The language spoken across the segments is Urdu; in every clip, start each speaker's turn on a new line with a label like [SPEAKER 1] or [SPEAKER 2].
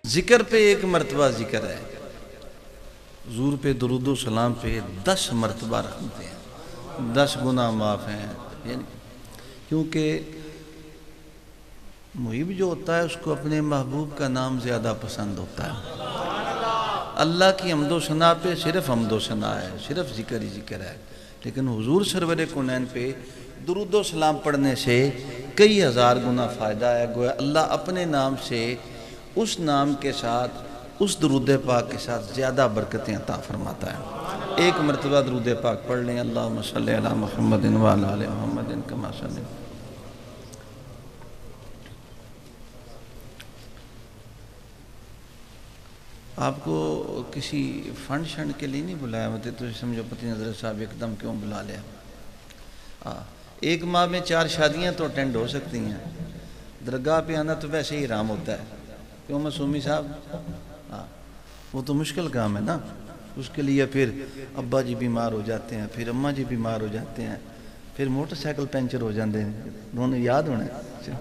[SPEAKER 1] ذکر پہ ایک مرتبہ ذکر ہے، حضور پہ درود و سلام پہ 10 مرتبہ رکھتے ہیں، 10 گناہ معاف ہیں. یعنی کیونکہ محب جو ہوتا ہے اس کو اپنے محبوب کا نام زیادہ پسند ہوتا ہے. اللہ کی حمد و ثنا پہ صرف حمد و ثنا ہے، صرف ذکر ہی ذکر ہے، لیکن حضور سرور کونین پہ درود و سلام پڑھنے سے کئی ہزار گنا فائدہ ہے. گویا اللہ اپنے نام سے اس نام کے ساتھ اس درود پاک کے ساتھ زیادہ برکتیں عطا فرماتا ہے. ایک مرتبہ درود پاک پڑھ لیں. اللہم صلی علی محمد وعلی آل محمد کما صلی. آپ کو کسی فنڈ شنڈ کے لیے نہیں بلایا ہوتے تو سمجھو پتہ نہیں حضرت صاحب ایک دم کیوں بلا لیا. ایک ماہ میں 4 شادیاں تو اٹینڈ ہو سکتی ہیں، درگاہ پہ آنا تو ویسے ہی حرام ہوتا ہے. کیوں معصومی صاحب؟ وہ تو مشکل کام ہے نا. اس کے لیے پھر ابا جی بیمار ہو جاتے ہیں، پھر اماں جی بیمار ہو جاتے ہیں، پھر موٹر سائیکل پینچر ہو جاتے ہیں. انہوں نے یاد ہونا ہے.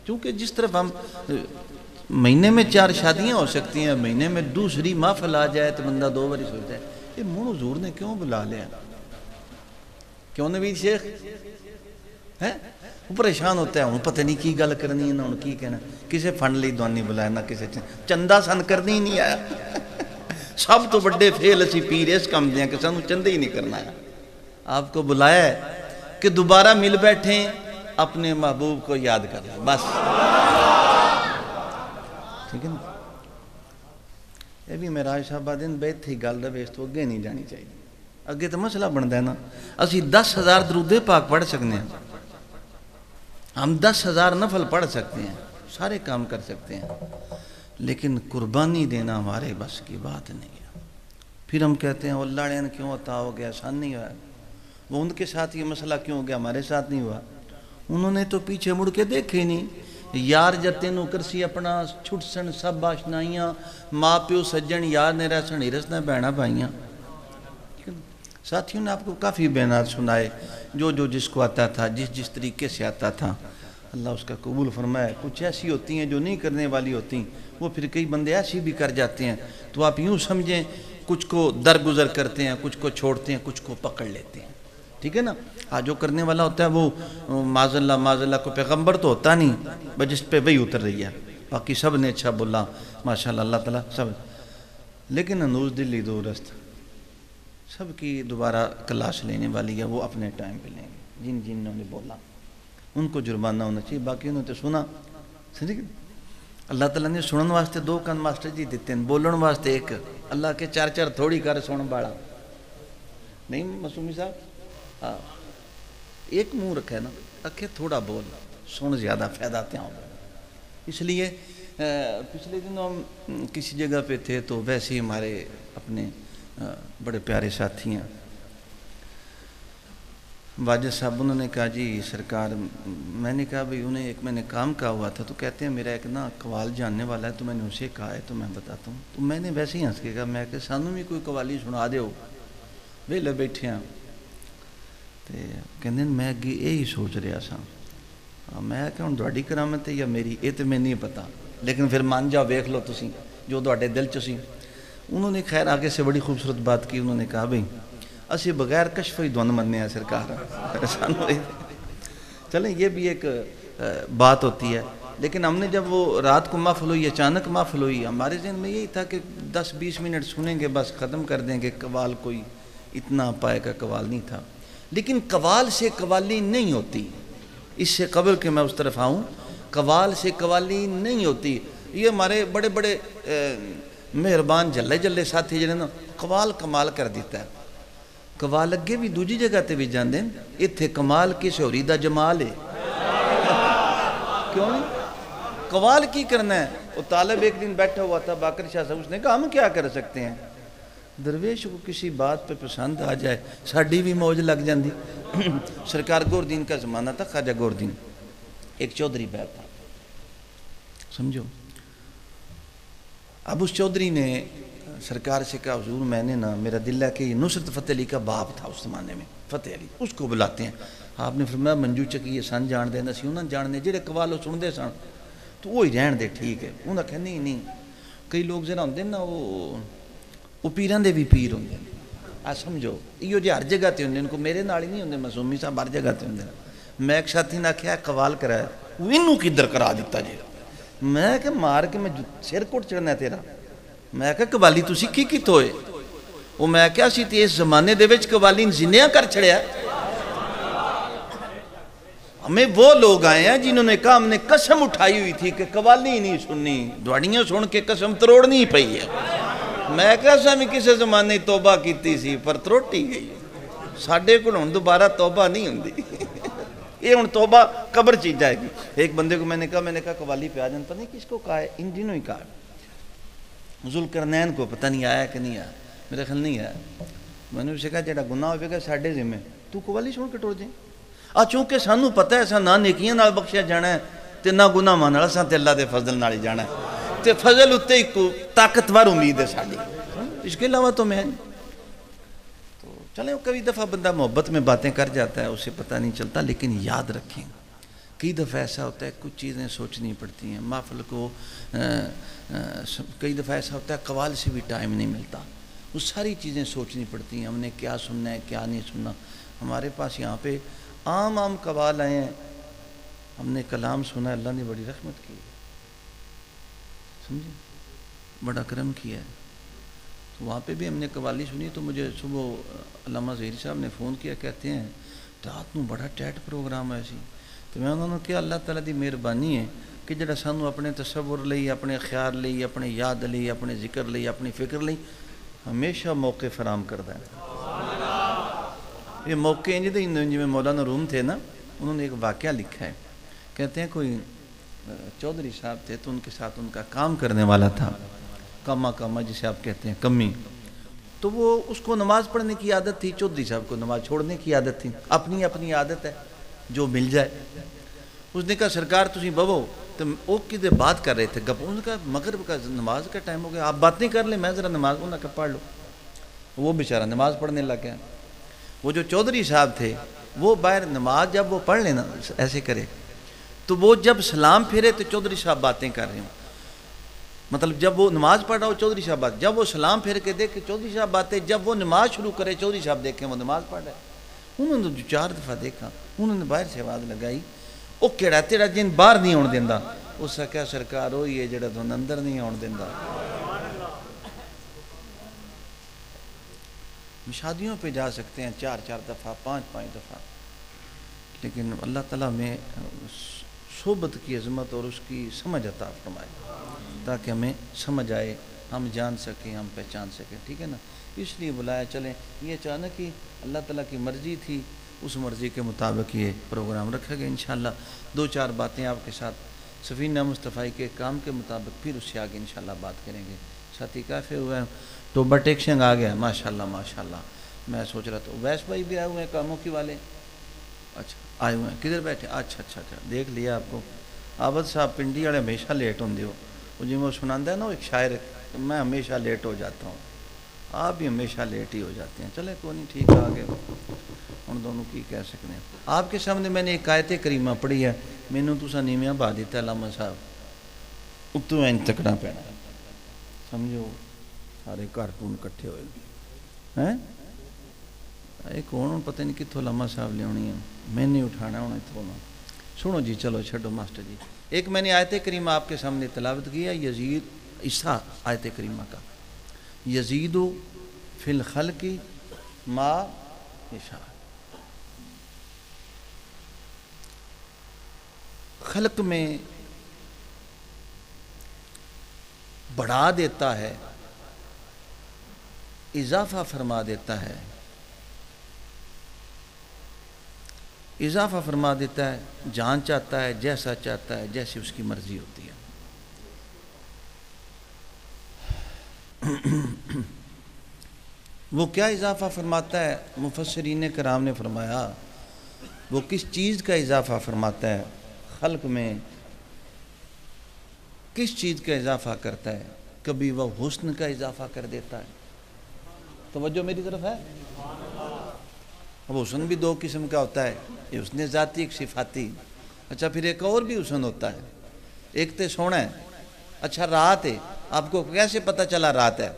[SPEAKER 1] چونکہ جس طرف ہم مہینے میں 4 شادیاں ہو سکتی ہیں، مہینے میں دوسری محفل آ جائے تو بندہ 2 بار سوچتا ہے یہ منہ حضور نے کیوں بلا لیا؟ کیوں نوید شیخ ہے؟ وہ پریشان ہوتا ہے، ہوں پتہ نہیں کی گل کرنی ہے نہ کی کہنا. کسے فنڈ لی دوانی بلایا نہ کسے چندہ سن کرنی ہی نہیں آیا. سب تو بڑے فیل اسی پیر اس کام دیا کہ سانو چندہ ہی نہیں کرنا ہے. آپ کو بلایا ہے کہ دوبارہ مل بیٹھیں، اپنے محبوب کو یاد کر لیں بس. ٹھیک ہے نا؟ یہ بھی معراج صاحب دن بیت تھی گل دا بیس تو اگے نہیں جانی چاہیے. اگے تو مسئلہ بنتا ہے نا. اسی 10,000 درود پاک پڑھ سکتے ہیں، ہم 10,000 نفل پڑھ سکتے ہیں، سارے کام کر سکتے ہیں، لیکن قربانی دینا ہمارے بس کی بات نہیں ہے. پھر ہم کہتے ہیں وہ اللہ نے کیوں عطا ہو گیا، آسان نہیں ہوا. وہ ان کے ساتھ یہ مسئلہ کیوں ہو گیا، ہمارے ساتھ نہیں ہوا. انہوں نے تو پیچھے مڑ کے دیکھے نہیں. یار جتے نو کرسی اپنا چھٹ سن سب آشنائیاں، ماں پیو سجن یار نے رہ سن ہرس نہ بہنا بھائیاں. ساتھیوں نے آپ کو کافی بیانات سنائے، جو جس کو آتا تھا، جس طریقے سے آتا تھا. اللہ اس کا قبول فرمائے. کچھ ایسی ہوتی ہیں جو نہیں کرنے والی ہوتی، وہ پھر کئی بندے ایسی بھی کر جاتے ہیں. تو آپ یوں سمجھیں کچھ کو درگزر کرتے ہیں، کچھ کو چھوڑتے ہیں، کچھ کو پکڑ لیتے ہیں. ٹھیک ہے نا؟ جو کرنے والا ہوتا ہے وہ معاذ اللہ کو پیغمبر تو ہوتا نہیں، جس پہ وہی اتر رہی ہے. باقی سب نے اچھا بولا ماشاءاللہ، اللہ تعالیٰ سب. لیکن انوز دلی دورست سب کی دوبارہ کلاس لینے والی ہے، وہ اپنے ٹائم پہ لیں گے. جنہوں نے بولا ان کو جرمانہ ہونا چاہیے، باقی انہوں نے سنا. اللہ تعالیٰ نے سنن واسطے 2 کان ماسٹر جی دیتے ہیں، بولن واسطے 1. اللہ کے 4 تھوڑی کر سن بالا نہیں. معصومی صاحب ایک منہ رکھے نا، رکھے تھوڑا بول، سن زیادہ فائدہ آتے ہیں. اس لیے پچھلے دنوں ہم کسی جگہ پہ تھے تو ویسے ہی ہمارے اپنے بڑے پیارے ساتھی ہیں واجد صاحب، انہوں نے کہا جی سرکار، میں نے کہا بھئی انہیں ایک میں نے کام کہا ہوا تھا، تو کہتے ہیں میرا ایک نا قوال جاننے والا ہے، تو میں نے اسے کہا ہے تو میں بتاتا ہوں. تو میں نے ویسے ہی ہنس کے کہا، میں کہ سانوں بھی کوئی قوالی سنا دے ہو، ویلے بیٹھے ہیں. کہندے میں اگے یہی سوچ رہا سا. میں کہ ہوں تہاڈی کرامت ہے یا میری، یہ تو میں نہیں پتا، لیکن پھر مان جاؤ ویکھ لو تسی جو تہاڈے دل چ سی. انہوں نے خیر آگے سے بڑی خوبصورت بات کی. انہوں نے کہا بھئی اسی بغیر کشف ہی دھن مننے ہیں سرکار. چلیں یہ بھی ایک بات ہوتی ہے. لیکن ہم نے جب وہ رات کو محفل ہوئی، اچانک محفل ہوئی، ہمارے ذہن میں یہی تھا کہ 10-20 منٹ سنیں گے بس ختم کر دیں گے. قوال کوئی اتنا پائے کا قوال نہیں تھا. لیکن قوال سے قوالی نہیں ہوتی. اس سے قبل کہ میں اس طرف آؤں، قوال سے قوالی نہیں ہوتی. یہ ہمارے بڑے بڑے مہربان جلے ساتھی جنہیں نا قوال کمال کر دیتا ہے. قوال اگے بھی دوجی جگہ تے بھی جان دیں، اتھے کمال کسے ہوری دا جمال ہے. کیوں نہیں؟ قوال کی کرنا ہے؟ وہ طالب ایک دن بیٹھا ہوا تھا باقر شاہ صاحب، اس نے کہا ہم کیا کر سکتے ہیں؟ درویش کو کسی بات پہ پسند آ جائے ساڑھی بھی موج لگ جاندی. سرکار گوردین کا زمانہ تھا، خواجہ گوردین ایک چودھری بیٹھ تھا، سمجھو. اب اس چودھری نے سرکار سے کہا حضور میں نے نا، میرا دل ہے کہ یہ نصرت فتح علی کا باپ تھا اس زمانے میں، فتح علی، اس کو بلاتے ہیں. آپ نے فرمایا منجو چکی یہ سن جان دے، نسی انہوں نے جان دے جڑے قوالو سن دے سن، تو وہی رہن دے ٹھیک ہے. انہوں نے کہا نہیں کئی لوگ ذرا ہوندے نا وہ پیراں دے بھی پیر ہوندے آ سمجھو ایو جے ہر جگہ تے ہوندے ان کو میرے نال ہی نہیں ہوندے معصومی صاحب ہر جگہ تے ہوندے میں ایک ساتھی نے آکھیا قوال کرایا اینوں کدھر کرا دیتا جی میں کہ مار کے میں سر کوٹ چڑھنا ہے تیرا میں کہ قوالی تسی کی کیت ہوئے وہ میں کیا سی تے اس زمانے دے وچ قوالی زندیاں کر چھڑیا ہمیں وہ لوگ آئے ہیں جنہوں نے کہا ہم نے قسم اٹھائی ہوئی تھی کہ قوالی نہیں سننی دوڑیاں سن کے قسم تروڑنی پئی ہے میں کہا میں کسے زمانے توبہ کیتی سی پر تروٹی گئی ساڑھے کو ہن دوبارہ توبہ نہیں ہوندی یہ ہن توبہ قبر چیز جائے گی ایک بندے کو میں نے کہا قوالی پہ آ جان پتہ نہیں کس کو کہا ہے ان دنوں ہی کہا ذوالقرنین کو پتہ نہیں آیا کہ نہیں آیا میرے خیال نہیں آیا میں نے اسے کہا جڑا گناہ ہوئے گا ساڑھے ذمہ تو قوالی سن کے ٹوڑ جائیں چونکہ سانو پتہ ہے ایسا نہ نیکیاں نال بخشیا جانا ہے تے نہ گناہ مانا ہے تے اللہ دے فضل نال ہی جانا ہے تے فضل اتے ایک طاقتور امید ہے ساڑھی اس کے علاوہ تو میں تو چلیں کئی دفعہ بندہ محبت میں باتیں کر جاتا ہے اسے پتہ نہیں چلتا لیکن یاد رکھیں کئی دفعہ ایسا ہوتا ہے کچھ چیزیں سوچنی پڑتی ہیں محفل کو کئی دفعہ ایسا ہوتا ہے قوال سے بھی ٹائم نہیں ملتا وہ ساری چیزیں سوچنی پڑتی ہیں ہم نے کیا سننا ہے کیا نہیں سننا ہمارے پاس یہاں پہ عام قوال آئے ہیں ہم نے کلام سنا ہے اللہ نے بڑی رحمت کی ہے سمجھیں بڑا کرم کیا ہے تو وہاں پہ بھی ہم نے قوالی سنی تو مجھے صبح علامہ ظہیر صاحب نے فون کیا کہتے ہیں رات نو بڑا ٹیٹ پروگرام ہے سی تو میں انہوں نے کہا اللہ تعالیٰ دی مہربانی ہے کہ جڑا سانو اپنے تصور لئی اپنے خیال لئی اپنے یاد لئی اپنے ذکر لئی اپنی فکر لئی ہمیشہ موقع فراہم کرتا ہے یہ موقع ہیں جی میں مولانا روم تھے نا انہوں نے ایک واقعہ لکھا ہے کہتے ہیں کوئی چودھری صاحب تھے تو ان کے ساتھ ان کا کام کرنے والا تھا کاما جسے آپ کہتے ہیں کمی تو وہ اس کو نماز پڑھنے کی عادت تھی چودھری صاحب کو نماز چھوڑنے کی عادت تھی اپنی عادت ہے جو مل جائے اس نے کہا سرکار تسی ببو تو وہ کدھر بات کر رہے تھے گپ انہوں نے کہا مغرب کا نماز کا ٹائم ہو گیا آپ بات نہیں کر لیں میں ذرا نماز انہوں نے کہا پڑھ لو وہ بیچارہ نماز پڑھنے لگ گیا وہ جو چودھری صاحب تھے وہ باہر نماز جب وہ پڑھ لینا ایسے کرے تو وہ جب سلام پھرے تو چودھری صاحب باتیں کر رہے ہوں مطلب جب وہ نماز پڑھ رہا ہو چودھری صاحب بات جب وہ سلام پھر کے دیکھے چودھری صاحب باتیں جب وہ نماز شروع کرے چودھری صاحب دیکھیں وہ نماز پڑھ رہے انہوں نے 4 دفعہ دیکھا انہوں نے باہر سے آواز لگائی وہ کیڑا تیرا جن باہر نہیں آن دیندہ اس سے کہا سرکار ہوئی ہے جڑا تو اندر نہیں آن دیندہ شادیوں پہ جا سکتے ہیں 4 دفعہ 5 دفعہ لیکن اللہ تعالیٰ میں صحبت کی عظمت اور اس کی سمجھ عطا فرمائے تاکہ ہمیں سمجھ آئے ہم جان سکیں ہم پہچان سکیں ٹھیک ہے نا اس لیے بلایا چلیں یہ اچانک ہی اللہ تعالیٰ کی مرضی تھی اس مرضی کے مطابق یہ پروگرام رکھا گیا انشاءاللہ 2-4 باتیں آپ کے ساتھ سفینہ مصطفی کے کام کے مطابق پھر اس سے آگے انشاءاللہ بات کریں گے ساتھی کافی ہوئے ہیں تو ٹیکشنگ آ گیا ماشاءاللہ میں سوچ رہا تھا ویس بھائی بھی آئے ہوئے ہیں کاموں کی والے اچھا آئے ہوئے ہیں کدھر بیٹھے اچھا دیکھ لیا آپ کو عابد صاحب پنڈی والے ہمیشہ لیٹ ہوندے ہو وہ جی وہ سناندہ ہے نا ایک شاعر میں ہمیشہ لیٹ ہو جاتا ہوں آپ بھی ہمیشہ لیٹ ہی ہو جاتے ہیں چلے کوئی نہیں ٹھیک ہے آگے ان دونوں کی کہہ سکتے ہیں آپ کے سامنے میں نے ایک آیت کریمہ پڑھی ہے میں نے تو نیویاں با دیتا علامہ صاحب اتوں این تکڑا پینا سمجھو سارے کارٹون کٹھے ہوئے ہیں ایک کون پتہ نہیں کتوں علامہ صاحب لے ہونی ہے میں نہیں اٹھانا ہونا اتوں سنو جی چلو چھڈو ماسٹر جی ایک میں نے آیت کریمہ آپ کے سامنے تلاوت کیا یزید عیسیٰ آیت کریمہ کا یزید فی الخلق ما یشاء خلق میں بڑھا دیتا ہے اضافہ فرما دیتا ہے جان چاہتا ہے جیسا چاہتا ہے جیسی اس کی مرضی ہوتی ہے وہ کیا اضافہ فرماتا ہے مفسرین کرام نے فرمایا وہ کس چیز کا اضافہ فرماتا ہے خلق میں کس چیز کا اضافہ کرتا ہے کبھی وہ حسن کا اضافہ کر دیتا ہے توجہ میری طرف ہے اب حسن بھی 2 قسم کا ہوتا ہے یہ حسن ذاتی ایک صفاتی اچھا پھر ایک اور بھی حسن ہوتا ہے ایک تے سونا ہے اچھا رات ہے آپ کو کیسے پتہ چلا رات ہے؟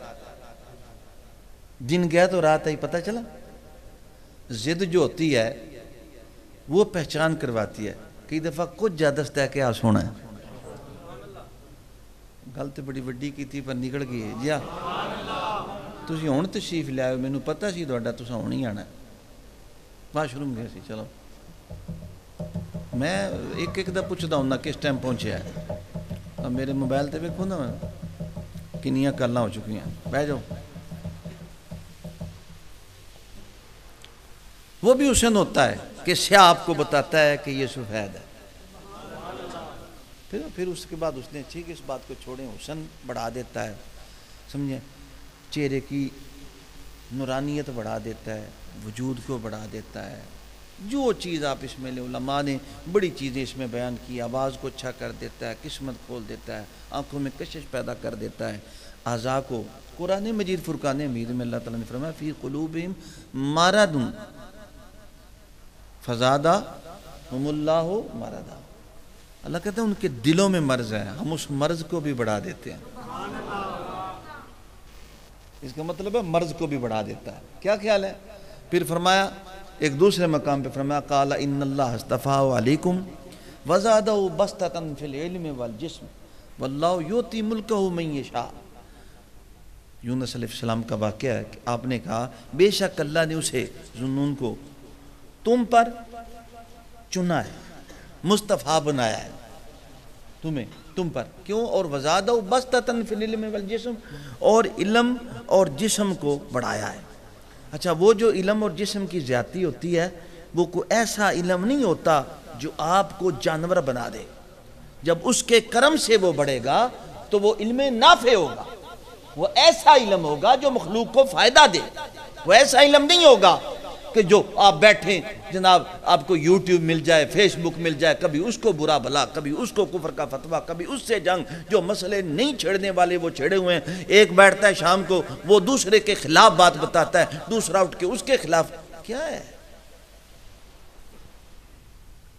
[SPEAKER 1] دن گیا تو رات ہے ہی پتہ چلا؟ ضد جو ہوتی ہے وہ پہچان کرواتی ہے. کئی دفعہ کچھ زیادہ ستا ہے کہ آ سونا ہے. گل تو بڑی وڈی کی تھی پر نکل گئی ہے. جی تسی ہون تشریف لے آئے، مینوں پتہ سی تہاڈا تساں ہون ہی آنا ہے. واش روم گئے سی. چلو میں ایک ایک دا پوچھدا ہوں کس ٹائم پہنچیا ہے. میرے موبائل تے ویکھو نا کنیاں کالاں ہو چکی ہیں. بیٹھ جاؤ. وہ بھی حسن ہوتا ہے کہ سیاہ آپ کو بتاتا ہے کہ یہ سفید ہے. پھر اس کے بعد اس نے ٹھیک اس بات کو چھوڑیں، حسن بڑھا دیتا ہے، سمجھیں، چہرے کی نورانیت بڑھا دیتا ہے، وجود کو بڑھا دیتا ہے. جو چیز آپ اس میں لے، علماء نے بڑی چیزیں اس میں بیان کی. آواز کو اچھا کر دیتا ہے، قسمت کھول دیتا ہے، آنکھوں میں کشش پیدا کر دیتا ہے، اعضاء کو. قرآن مجید فرقان حمید میں اللہ تعالیٰ نے فرمایا فی قلوبہم مرض فزادہم اللہ مرضا. اللہ کہتا ہے ان کے دلوں میں مرض ہے، ہم اس مرض کو بھی بڑھا دیتے ہیں. اس کا مطلب ہے مرض کو بھی بڑھا دیتا ہے. کیا خیال ہے؟ پھر فرمایا ایک دوسرے مقام پہ فرمایا قال ان اللہ اصطفاہ علیکم وزادہ بسطۃ فی العلم والجسم واللہ یؤتی ملکہ من یشاء. یونس علیہ السلام کا واقعہ ہے کہ آپ نے کہا بے شک اللہ نے اسے ذنون کو تم پر چنا ہے، مصطفیٰ بنایا ہے تم پر. کیوں؟ اور وزادہ بسطۃ فی العلم والجسم، اور علم اور جسم کو بڑھایا ہے. اچھا، وہ جو علم اور جسم کی زیادتی ہوتی ہے وہ کوئی ایسا علم نہیں ہوتا جو آپ کو جانور بنا دے. جب اس کے کرم سے وہ بڑھے گا تو وہ علم نافع ہوگا، وہ ایسا علم ہوگا جو مخلوق کو فائدہ دے. وہ ایسا علم نہیں ہوگا کہ جو آپ بیٹھیں جناب آپ کو یوٹیوب مل جائے، فیس بک مل جائے، کبھی اس کو برا بھلا، کبھی اس کو کفر کا فتویٰ، کبھی اس سے جنگ. جو مسئلے نہیں چھیڑنے والے وہ چھیڑے ہوئے ہیں. ایک بیٹھتا ہے شام کو وہ دوسرے کے خلاف بات بتاتا ہے، دوسرا اٹھ کے اس کے خلاف. کیا ہے؟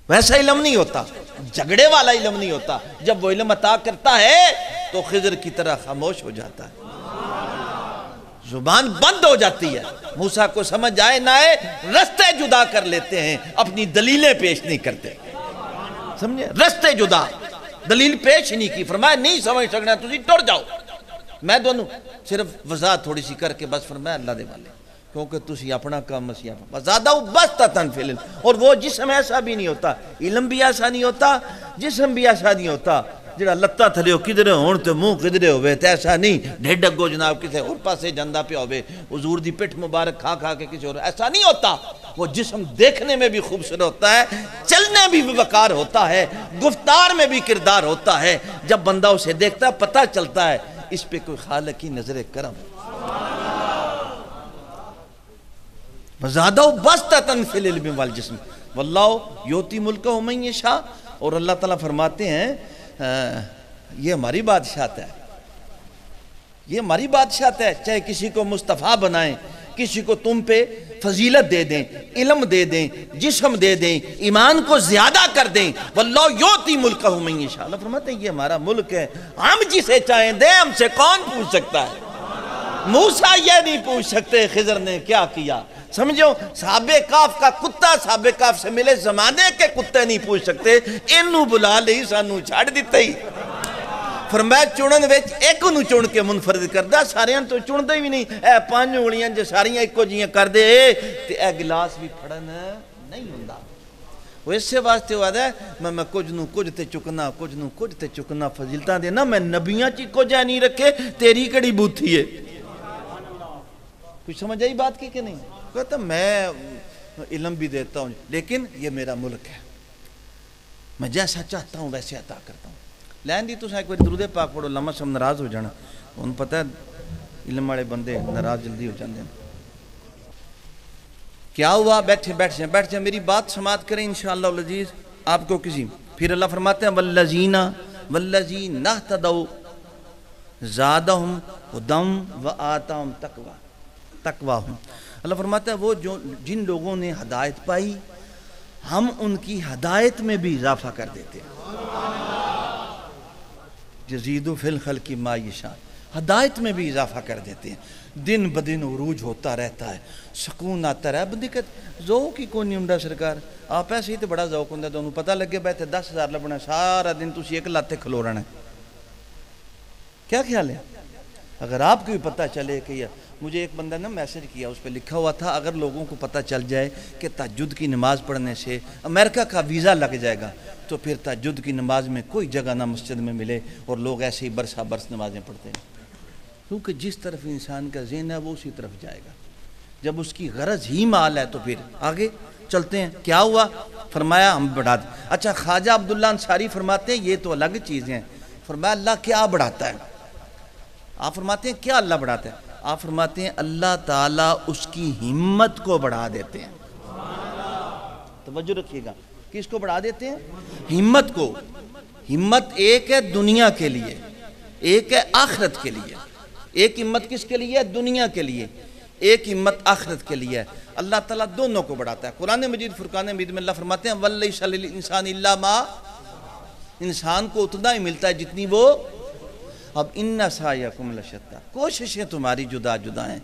[SPEAKER 1] ویسا علم نہیں ہوتا، جھگڑے والا علم نہیں ہوتا. جب وہ علم عطا کرتا ہے تو خضر کی طرح خاموش ہو جاتا ہے، زبان بند ہو جاتی ہے. موسیٰ کو سمجھ آئے نہ آئے رستے جدا کر لیتے ہیں، اپنی دلیلیں پیش نہیں کرتے. سمجھے؟ رستے جدا، دلیل پیش نہیں کی. فرمایا نہیں سمجھ سکنا تسی ٹر جاؤ. میں دونوں صرف وضاحت تھوڑی سی کر کے بس فرمایا اللہ دے والے، کیونکہ تسی اپنا کام مسیح وزادہ بسطۃ فی العلم. اور وہ جسم ایسا بھی نہیں ہوتا، علم بھی ایسا نہیں ہوتا، جسم بھی ایسا نہیں ہوتا جڑا لتا تھلے کدھر ہون تے منہ کدھر ہوئے. تے ایسا نہیں ڈھڈ اگو جناب کسے اور پاسے جندہ پہ ہوئے، حضور دی پٹھ مبارک کھا کھا کے کسی اور. ایسا نہیں ہوتا. وہ جسم دیکھنے میں بھی خوبصورت ہوتا ہے، چلنے بھی وقار ہوتا ہے، گفتار میں بھی کردار ہوتا ہے. جب بندہ اسے دیکھتا ہے پتہ چلتا ہے اس پہ کوئی خالق کی نظر کرم. وزادہ بسطۃ فی العلم والجسم واللہ یؤتی ملکہ من یشاء. اور اللہ تعالیٰ فرماتے ہیں یہ ہماری بادشاہت ہے، یہ ہماری بادشاہت ہے. چاہے کسی کو مصطفیٰ بنائیں، کسی کو تم پہ فضیلت دے دیں، علم دے دیں، جسم دے دیں، ایمان کو زیادہ کر دیں. واللہ یؤتی ملکہ من یشاء. اللہ فرماتے ہیں یہ ہمارا ملک ہے، ہم جسے چاہیں دیں. ہم سے کون پوچھ سکتا ہے؟ موسیٰ یہ نہیں پوچھ سکتے خضر نے کیا کیا. سمجھو، صحابہ کاف کا کتا صحابہ کاف سے ملے زمانے کے کتے نہیں پوچھ سکتے. انہوں بلا لئی سانوں چھاڑ دیتا ہی. فرمایا چونن ویچ ایک انہوں چون کے منفرد کردہ، ساریاں تو چون دے بھی نہیں. اے پانچ اڑیاں جو ساریاں ایک کو جیاں کر دے تے اے گلاس بھی پھڑن نہیں ہوندہ. وہ اس سے واسطے ہوا ہے میں کچھ نو کچھ تے چکنا، کچھ نو کچھ تے چکنا فضیلتاں دینا. میں نبیاں چی کچھ نہیں رکھے، تیری کڑی بوتھی ہے. کچھ سمجھ آئی بات کی کہ نہیں؟ کہتا میں علم بھی دیتا ہوں لیکن یہ میرا ملک ہے، میں جیسا چاہتا ہوں ویسے عطا کرتا ہوں. لین دی تو ایک بار درود پاک پڑھو، لمحہ سب ناراض ہو جانا. انہوں پتہ ہے علم والے بندے ناراض جلدی ہو جاندے ہیں. کیا ہوا؟ بیٹھ جائیں میری بات سماعت کریں انشاءاللہ العزیز. آپ کو کسی پھر اللہ فرماتے ہیں والذین اہتدوا زادہم ہدی وآتاہم تقواہم. اللہ فرماتا ہے وہ جن لوگوں نے ہدایت پائی ہم ان کی ہدایت میں بھی اضافہ کر دیتے ہیں. یزید فی الخلق ما یشاء، ہدایت میں بھی اضافہ کر دیتے ہیں، دن بدن عروج ہوتا رہتا ہے، سکون آتا رہا بندی کہتے ذوق ہی کوئی نہیں ہوندا سرکار، آپ ایسے ہی تو بڑا ذوق ہوندا تانوں پتہ لگے بیٹھے 10,000 لبنا سارا دن تسی ایک لاتے کھلو رہنا ہے، کیا خیال ہے؟ اگر آپ کو بھی پتہ چلے کہ یہ مجھے ایک بندہ نے میسج کیا، اس پہ لکھا ہوا تھا اگر لوگوں کو پتہ چل جائے کہ تہجد کی نماز پڑھنے سے امریکہ کا ویزا لگ جائے گا تو پھر تہجد کی نماز میں کوئی جگہ نہ مسجد میں ملے اور لوگ ایسے ہی برسا برس نمازیں پڑھتے ہیں، کیونکہ جس طرف انسان کا ذہن ہے وہ اسی طرف جائے گا، جب اس کی غرض ہی مال ہے تو پھر آگے چلتے ہیں، کیا ہوا؟ فرمایا ہم بڑھا دیں۔ اچھا خواجہ عبداللہ انصاری فرماتے ہیں یہ تو الگ چیزیں ہیں، فرمایا اللہ کیا بڑھاتا ہے؟ آپ فرماتے ہیں کیا اللہ بڑھاتا ہے؟ آپ فرماتے ہیں اللہ تعالیٰ اس کی ہمت کو بڑھا دیتے ہیں، توجہ رکھیے گا، کس کو بڑھا دیتے ہیں؟ ہمت کو۔ ہمت ایک ہے دنیا کے لیے، ایک ہے آخرت کے لیے، ایک ہمت کس کے لیے؟ دنیا کے لیے، ایک ہمت آخرت کے لیے۔ اللہ تعالیٰ دونوں کو بڑھاتا ہے۔ قرآن مجید فرقان حمید میں اللہ فرماتے ہیں وَلَيْسَ لِلْإِنسَانِ إِلَّا مَا، انسان کو اتنا ہی ملتا ہے جتنی وہ، اب اِنَّ سَعْيَكُمْ لَشَتَّىٰ، کوششیں تمہاری جدا جدا ہیں،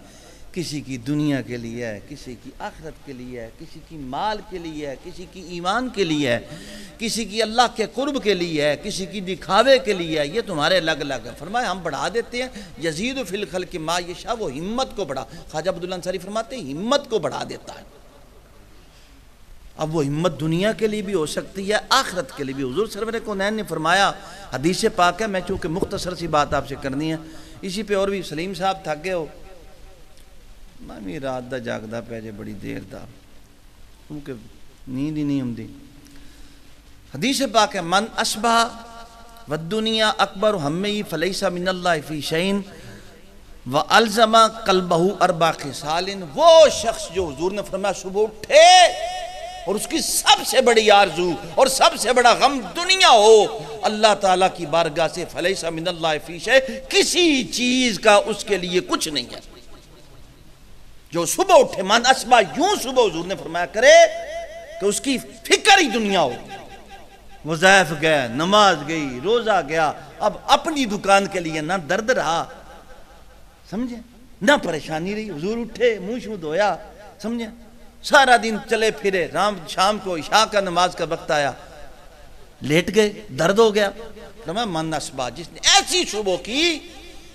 [SPEAKER 1] کسی کی دنیا کے لیے ہے، کسی کی آخرت کے لیے ہے، کسی کی مال کے لیے ہے، کسی کی ایمان کے لیے ہے، کسی کی اللہ کے قرب کے لیے ہے، کسی کی دکھاوے کے لیے ہے، یہ تمہارے الگ الگ ہے۔ فرمایا ہم بڑھا دیتے ہیں، یزید فی الخلق ما یشاء، وہ ہمت کو بڑھا، خواجہ عبداللہ انصاری فرماتے ہیں ہمت کو بڑھا دیتا ہے۔ اب وہ ہمت دنیا کے لیے بھی ہو سکتی ہے، آخرت کے لیے بھی۔ حضور سرور کونین نے فرمایا، حدیث پاک ہے، میں چونکہ مختصر سی بات آپ سے کرنی ہے، اسی پہ اور بھی سلیم صاحب تھک گئے ہو، میں بھی رات دا جاگدا پہ جے بڑی دیر دا، کیونکہ نیند ہی نہیں ہوندی۔ حدیث پاک ہے من اصبح والدنیا اکبر ہمّی فلیس من اللہ فی شیء وَأَلْزَمَ قَلْبَهُ أَرْبَعَ خِصَالٍ، وہ شخص جو حضور نے فرمایا صبح اٹھے اور اس کی سب سے بڑی آرزو اور سب سے بڑا غم دنیا ہو، اللہ تعالیٰ کی بارگاہ سے فلیس من اللہ فی شیء، کسی چیز کا اس کے لیے کچھ نہیں ہے۔ جو صبح اٹھے، من اصبح، یوں صبح حضور نے فرمایا کرے کہ اس کی فکر ہی دنیا ہو، وظائف گئے، نماز گئی، روزہ گیا، اب اپنی دکان کے لیے نہ درد رہا، سمجھے، نہ پریشانی رہی، حضور اٹھے منہ شو دھویا، سمجھے، سارا دن چلے پھرے، شام کو عشاء کا نماز کا وقت آیا، لیٹ گئے، درد ہو گیا۔ فرمایا من اصبح، جس نے ایسی صبح کی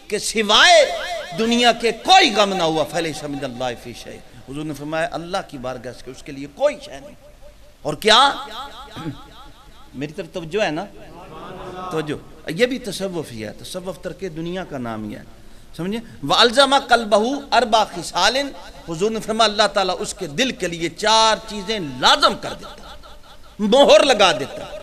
[SPEAKER 1] کہ سوائے دنیا کے کوئی غم نہ ہوا، فلیس من اللہ فی شیء، حضور نے فرمایا اللہ کی بارگاہ سے اس کے لیے کوئی شے نہیں۔ اور کیا؟ میری طرف توجہ ہے نا، توجہ، یہ بھی تصوف ہی ہے، تصوف ترک دنیا کا نام ہی ہے، سمجھے۔ وَأَلْزَمَ قَلْبَهُ أَرْبَعَ خِصَالٍ، حضور نے فرمایا اللہ تعالیٰ اس کے دل کے لیے 4 چیزیں لازم کر دیتا ہے، مہر لگا دیتا ہے،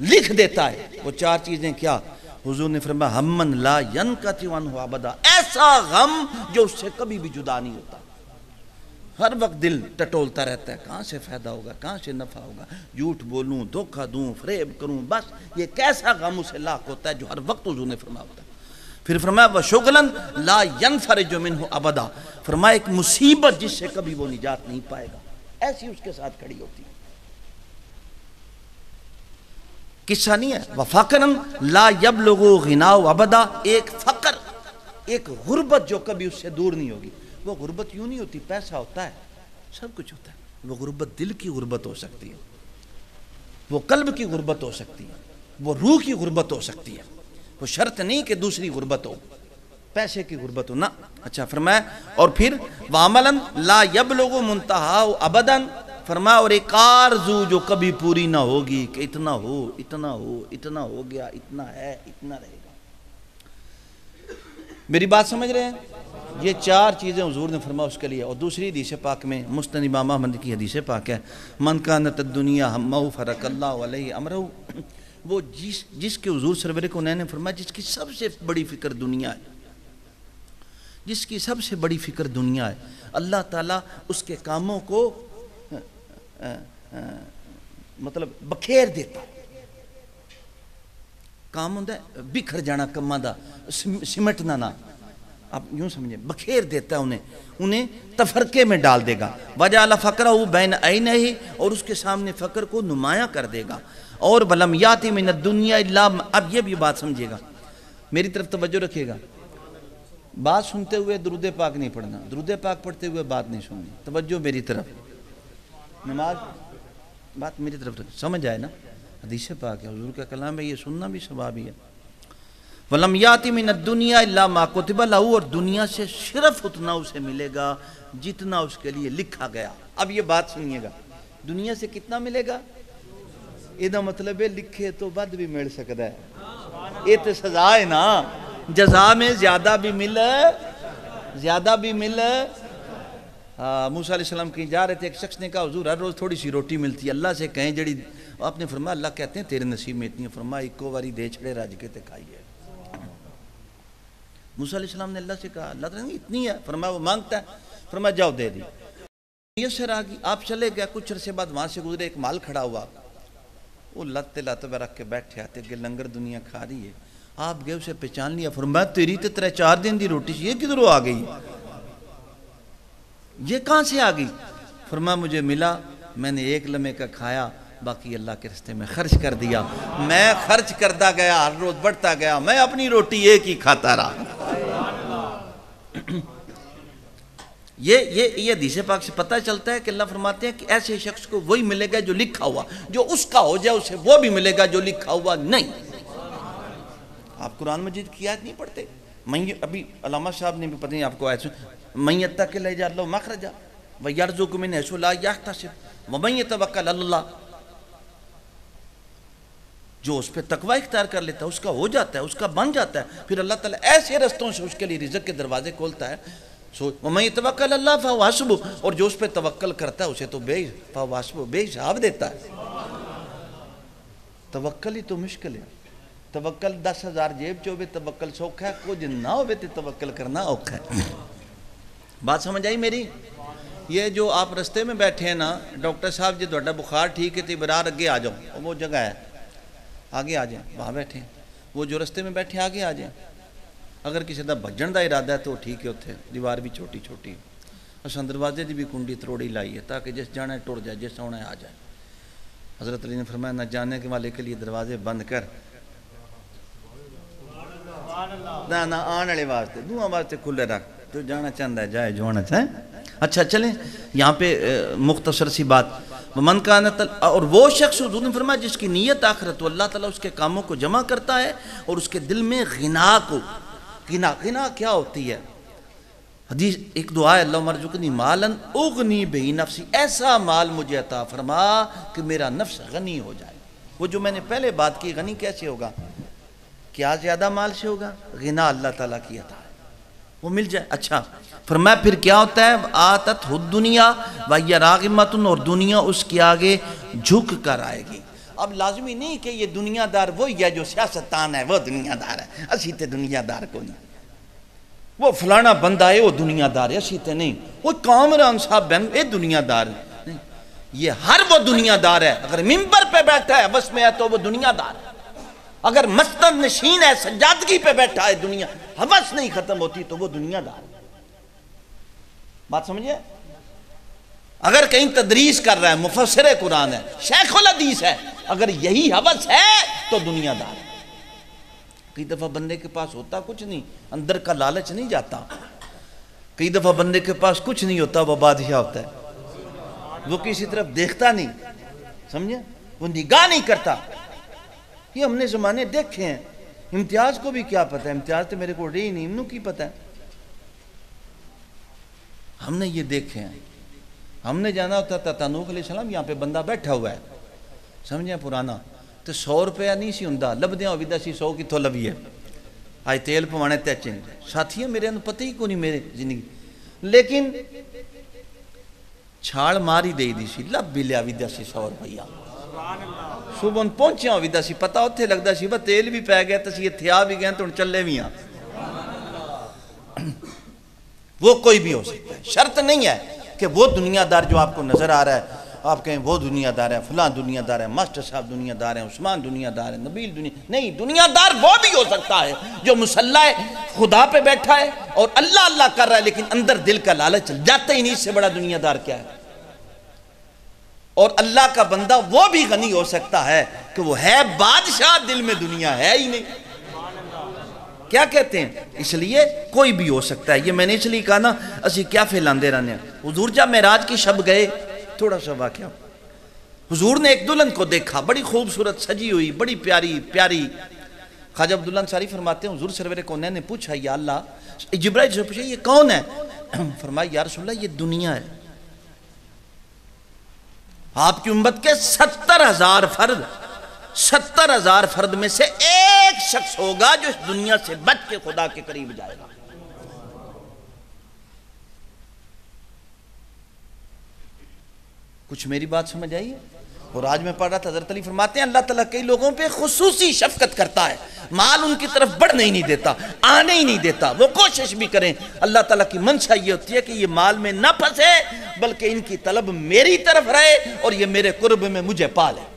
[SPEAKER 1] لکھ دیتا ہے۔ وہ 4 چیزیں کیا؟ حضور نے فرمایا ہمن لا ینقطع عنہ ابدا، ایسا غم جو اس سے کبھی بھی جدا نہیں ہوتا، ہر وقت دل ٹٹولتا رہتا ہے، کہاں سے فائدہ ہوگا، کہاں سے نفع ہوگا، جھوٹ بولوں، دھوکہ دوں، فریب کروں، بس یہ کیسا غم اسے لاحق ہوتا ہے جو ہر وقت حضور نے فرمایا ہوتا ہے۔ پھر فرمایا وَشُغْلًا لَا يَنْفَرِجُ مِنْهُ أَبَدًا، فرمایا ایک مصیبت جس سے کبھی وہ نجات نہیں پائے گا، ایسی اس کے ساتھ کھڑی ہوتی ہے۔ قصہ نہیں ہے۔ وَفَقْرًا لَا يَبْلُغُ غِنَاهُ أَبَدًا، ایک فقر، ایک غربت جو کبھی اس سے دور نہیں ہوگی۔ وہ غربت یوں نہیں ہوتی، پیسہ ہوتا ہے، سب کچھ ہوتا ہے، وہ غربت دل کی غربت ہو سکتی ہے، وہ قلب کی غربت ہو سکتی ہے، وہ روح کی غربت ہو سکتی ہے، وہ شرط نہیں کہ دوسری غربت ہو، پیسے کی غربت ہو نہ۔ اچھا فرمایا اور پھر وَعَمَلًا لَا يَبْلُغُ مُنْتَهَاهُ أَبَدًا، فرمایا اور ایک آرزو جو کبھی پوری نہ ہوگی کہ اتنا ہو، اتنا ہو، اتنا ہو گیا، اتنا ہے، اتنا رہے گا۔ میری بات سمجھ رہے ہیں؟ یہ 4 چیزیں حضور نے فرمایا اس کے لیے۔ اور دوسری حدیث پاک میں مسند امام احمد کی حدیث پاک ہے من کانت الدنیا ہمہ فرق اللہ علیہ امرہ، وہ جس کے حضور سرور کونین نے فرمایا جس کی سب سے بڑی فکر دنیا ہے، جس کی سب سے بڑی فکر دنیا ہے، اللہ تعالیٰ اس کے کاموں کو مطلب بکھیر دیتا، کام ہوتا ہے بکھر جانا کماں دا، سمٹنا نہ، آپ یوں سمجھیں بکھیر دیتا ہے انہیں تفرقے میں ڈال دے گا۔ وَجَعَلَ فَقْرَهُ بَيْنَ عَيْنَيْهِ، اور اس کے سامنے فقر کو نمایاں کر دے گا۔ اور وَلَمْ يَأْتِ مِنَ الدُّنْيَا إِلَّا اب یہ بھی بات سمجھے گا، میری طرف توجہ رکھے گا، بات سنتے ہوئے درود پاک نہیں پڑھنا، درود پاک پڑھتے ہوئے بات نہیں سننی، توجہ میری طرف، نماز بات میری طرف رکھ، سمجھ آئے نا، حدیث پاک ہے، حضور کا کلام ہے، یہ سننا بھی ثواب ہی ہے۔ وَلَمْ يَأْتِ مِنَ الدُّنْيَا إِلَّا مَا كُتِبَ لَهُ، اور دنیا سے صرف اتنا اسے ملے گا جتنا اس کے لیے لکھا گیا۔ اب یہ بات سنیے گا، دنیا سے کتنا ملے گا؟ یہ مطلب ہے لکھے تو بد بھی مل سکتا ہے، یہ تو سزا ہے نا، جزا میں زیادہ بھی ملے موسیٰ علیہ السلام کہیں جا رہے تھے، ایک شخص نے کہا حضور ہر روز تھوڑی سی روٹی ملتی ہے، اللہ سے کہیں جڑی، آپ نے فرمایا اللہ کہتے ہیں تیرے نصیب میں اتنی ہے، فرمایا ایکو واری دے چھڑے راج کے تے کھائیے۔ موسیٰ علیہ السلام نے اللہ سے کہا اللہ تعالیٰ اتنی ہے، فرمایا وہ مانگتا ہے، فرمایا جاؤ دے دی، یہ سر آگی، آپ چلے گئے، کچھ عرصے بعد وہاں سے گزرے، ایک مال کھڑا ہوا، وہ لتے پہ رکھ کے بیٹھے آتے کہ لنگر دنیا کھا رہی ہے، آپ گئے اسے پہچان لیا، فرمایا تیری تے 3-4 دن دی روٹی یہ کدھروں آ گئی، یہ کہاں سے آ گئی؟ فرمایا مجھے ملا، میں نے ایک لمحے کا کھایا، باقی اللہ کے راستے میں خرچ کر دیا، میں خرچ کرتا گیا، ہر روز بڑھتا گیا، میں اپنی روٹی ایک ہی کھاتا رہا۔ یہ حدیث پاک سے پتہ چلتا ہے کہ اللہ فرماتے ہیں کہ ایسے شخص کو وہی ملے گا جو لکھا ہوا، جو اس کا ہو جائے اسے وہ بھی ملے گا جو لکھا ہوا نہیں۔ آپ قرآن مجید کی آیت نہیں پڑھتے؟ ابھی علامہ صاحب نے بھی پتہ نہیں آپ کو آیت سن، مَن يَتَّقِ اللَّهَ يَجْعَل لَهُ مَخْرَجًا وَيَرْزُقْهُ مِنْ حَيْثُ لَا يَحْتَسِبُ وَمَن يَتَوَکَّلْ عَلَى اللَّهِ، جو اس پہ تقوی اختیار کر لیتا ہے اس کا ہو جاتا ہے، اس کا بن جاتا ہے، پھر اللہ تعالیٰ ایسے رستوں سے اس کے لیے رزق کے دروازے کھولتا ہے۔ وَمَن يَتَوَکَّلْ عَلَى اللَّهِ فَهُوَ حَسْبُهُ، اور جو اس پہ توکل کرتا ہے اسے تو فَهُوَ حَسْبُهُ بے حساب دیتا ہے۔ توکل ہی تو مشکل ہے، توکل 10,000 جیب چوبے توکل سوکھا ہے، کچھ نہ ہوئے تو توکل کرنا اوکھا ہے۔ بات سمجھ آئی میری؟ یہ جو آپ رستے میں بیٹھے ہیں نا، ڈاکٹر صاحب جی دوڑا بخار ٹھیک ہے تو برار اگے آ جاؤ، وہ جگہ ہے آگے آ جائیں، وہاں بیٹھے ہیں، وہ جو رستے میں بیٹھے آگے آ جائیں، اگر کسی دا بھجن دا ارادہ ہے تو ٹھیک ہے، اتھے دیوار بھی چھوٹی چھوٹی، اساں دروازے دی بھی کنڈی تروڑی لائی ہے تاکہ جس جانا ہے ٹوڑ جائے، جس آنا ہے آ جائے۔ حضرت علی نے فرمایا نہ جانے کے والے کے لیے دروازے بند کر، نہ آنے والے واسطے، دعا واسطے کھلے رکھ، جو جانا چاہتا ہے جائے، جو آنا چاہے۔ اچھا چلیں یہاں پہ مختصر سی بات، من کانت، اور وہ شخص حضور نے فرمایا جس کی نیت آخرت، تو اللہ تعالیٰ اس کے کاموں کو جمع کرتا ہے اور اس کے دل میں غنا کو، غنا کیا ہوتی ہے؟ حدیث ایک دعا ہے، اللہم ارزقنی مالا اغنی بہ نفسی، ایسا مال مجھے عطا فرما کہ میرا نفس غنی ہو جائے۔ وہ جو میں نے پہلے بات کی، غنی کیسے ہوگا؟ کیا زیادہ مال سے ہوگا؟ غنا اللہ تعالیٰ کی عطا ہے، وہ مل جائے۔ اچھا فرمایا پھر کیا ہوتا ہے؟ آتت الدنیا وہی راغمۃ، اور دنیا اس کے آگے جھک کر آئے گی۔ اب لازمی نہیں کہ یہ دنیا دار وہی ہے جو سیاستدان ہے، وہ دنیا دار ہے، اسی تے دنیا دار کو نہیں، وہ فلانا بندہ ہے وہ دنیا دار ہے، اسی تے نہیں، وہ کامران صاحب بہن یہ دنیا دار نہیں، یہ ہر وہ دنیا دار ہے۔ اگر ممبر پہ بیٹھا ہے بس میں ہے تو وہ دنیا دار ہے، اگر مسند نشین ہے سجادگی پہ بیٹھا ہے، دنیا حوث نہیں ختم ہوتی تو وہ دنیا دار ہے۔ بات سمجھے؟ اگر کہیں تدریس کر رہا ہے، مفسر قرآن ہے، شیخ الحدیث ہے، اگر یہی حوث ہے تو دنیا دار ہے۔ کئی دفعہ بندے کے پاس ہوتا کچھ نہیں، اندر کا لالچ نہیں جاتا، کئی دفعہ بندے کے پاس کچھ نہیں ہوتا، وہ بادشاہ ہوتا ہے، وہ کسی طرف دیکھتا نہیں، سمجھے، وہ نگاہ نہیں کرتا۔ یہ ہم نے زمانے دیکھے ہیں۔ امتیاز کو بھی کیا پتہ ہے، امتیاز تو میرے کو رہی نہیں، انہوں کی پتہ ہے، ہم نے یہ دیکھے ہیں۔ ہم نے جانا ہوتا تھا تنوخ علیہ السلام، یہاں پہ بندہ بیٹھا ہوا ہے، سمجھیں پرانا، تو 100 روپیہ نہیں سی ہوندا، لبدیاں ہوئی دا سی 100 کتھوں لبی ہے، آج تیل پوانے تے چنج ساتھیاں میرے اندر پتہ ہی کو نہیں میرے زندگی، لیکن چھاڑ ماری دے دی سی، لب بھی لیا بھی دا سی 100 روپیہ، صبح پہنچیا ہوئی دا سی، پتہ ہوتے لگتا سی، وہ تیل بھی پہ گیا تو سی تھیا بھی گئے تو ان چلے بھی ہیں۔ وہ کوئی بھی ہو سکتا ہے، شرط نہیں ہے کہ وہ دنیا دار جو آپ کو نظر آ رہا ہے آپ کہیں وہ دنیا دار ہے، فلاں دنیا دار ہے، ماسٹر صاحب دنیا دار ہیں، عثمان دنیا دار ہے، نبیل دنیا نہیں، دنیا دار وہ بھی ہو سکتا ہے جو مصلی خدا پہ بیٹھا ہے اور اللہ اللہ کر رہا ہے لیکن اندر دل کا لالچ جاتا ہی نہیں، اس سے بڑا دنیا دار کیا ہے؟ اور اللہ کا بندہ وہ بھی غنی ہو سکتا ہے کہ وہ ہے بادشاہ، دل میں دنیا ہے ہی نہیں۔ کیا کہتے ہیں؟ اس لیے کوئی بھی ہو سکتا ہے۔ یہ میں نے اس لیے کہا نا، اسی کیا پھیلاندے رہنے ہیں۔ حضور جب معراج کی شب گئے، تھوڑا سا واقعہ، حضور نے ایک دلہن کو دیکھا، بڑی خوبصورت سجی ہوئی، بڑی پیاری پیاری۔ خواجہ عبداللہ انصاری فرماتے ہیں حضور سرور کونین نے پوچھا، یا اللہ، جبرائیل سے پوچھا یہ کون ہے؟ فرمایا یا رسول اللہ یہ دنیا ہے۔ آپ کی امت کے 70,000 فرد، 70,000 فرد میں سے ایک شخص ہوگا جو اس دنیا سے بچ کے خدا کے قریب جائے گا۔ کچھ میری بات سمجھ آئی ہے؟ اور آج میں پڑھ رہا تھا، حضرت علی فرماتے ہیں اللہ تعالیٰ کئی لوگوں پہ خصوصی شفقت کرتا ہے، مال ان کی طرف بڑھنے ہی نہیں دیتا، آنے ہی نہیں دیتا، وہ کوشش بھی کریں، اللہ تعالیٰ کی منشا یہ ہوتی ہے کہ یہ مال میں نہ پھنسے، بلکہ ان کی طلب میری طرف رہے اور یہ میرے قرب میں مجھے پالے۔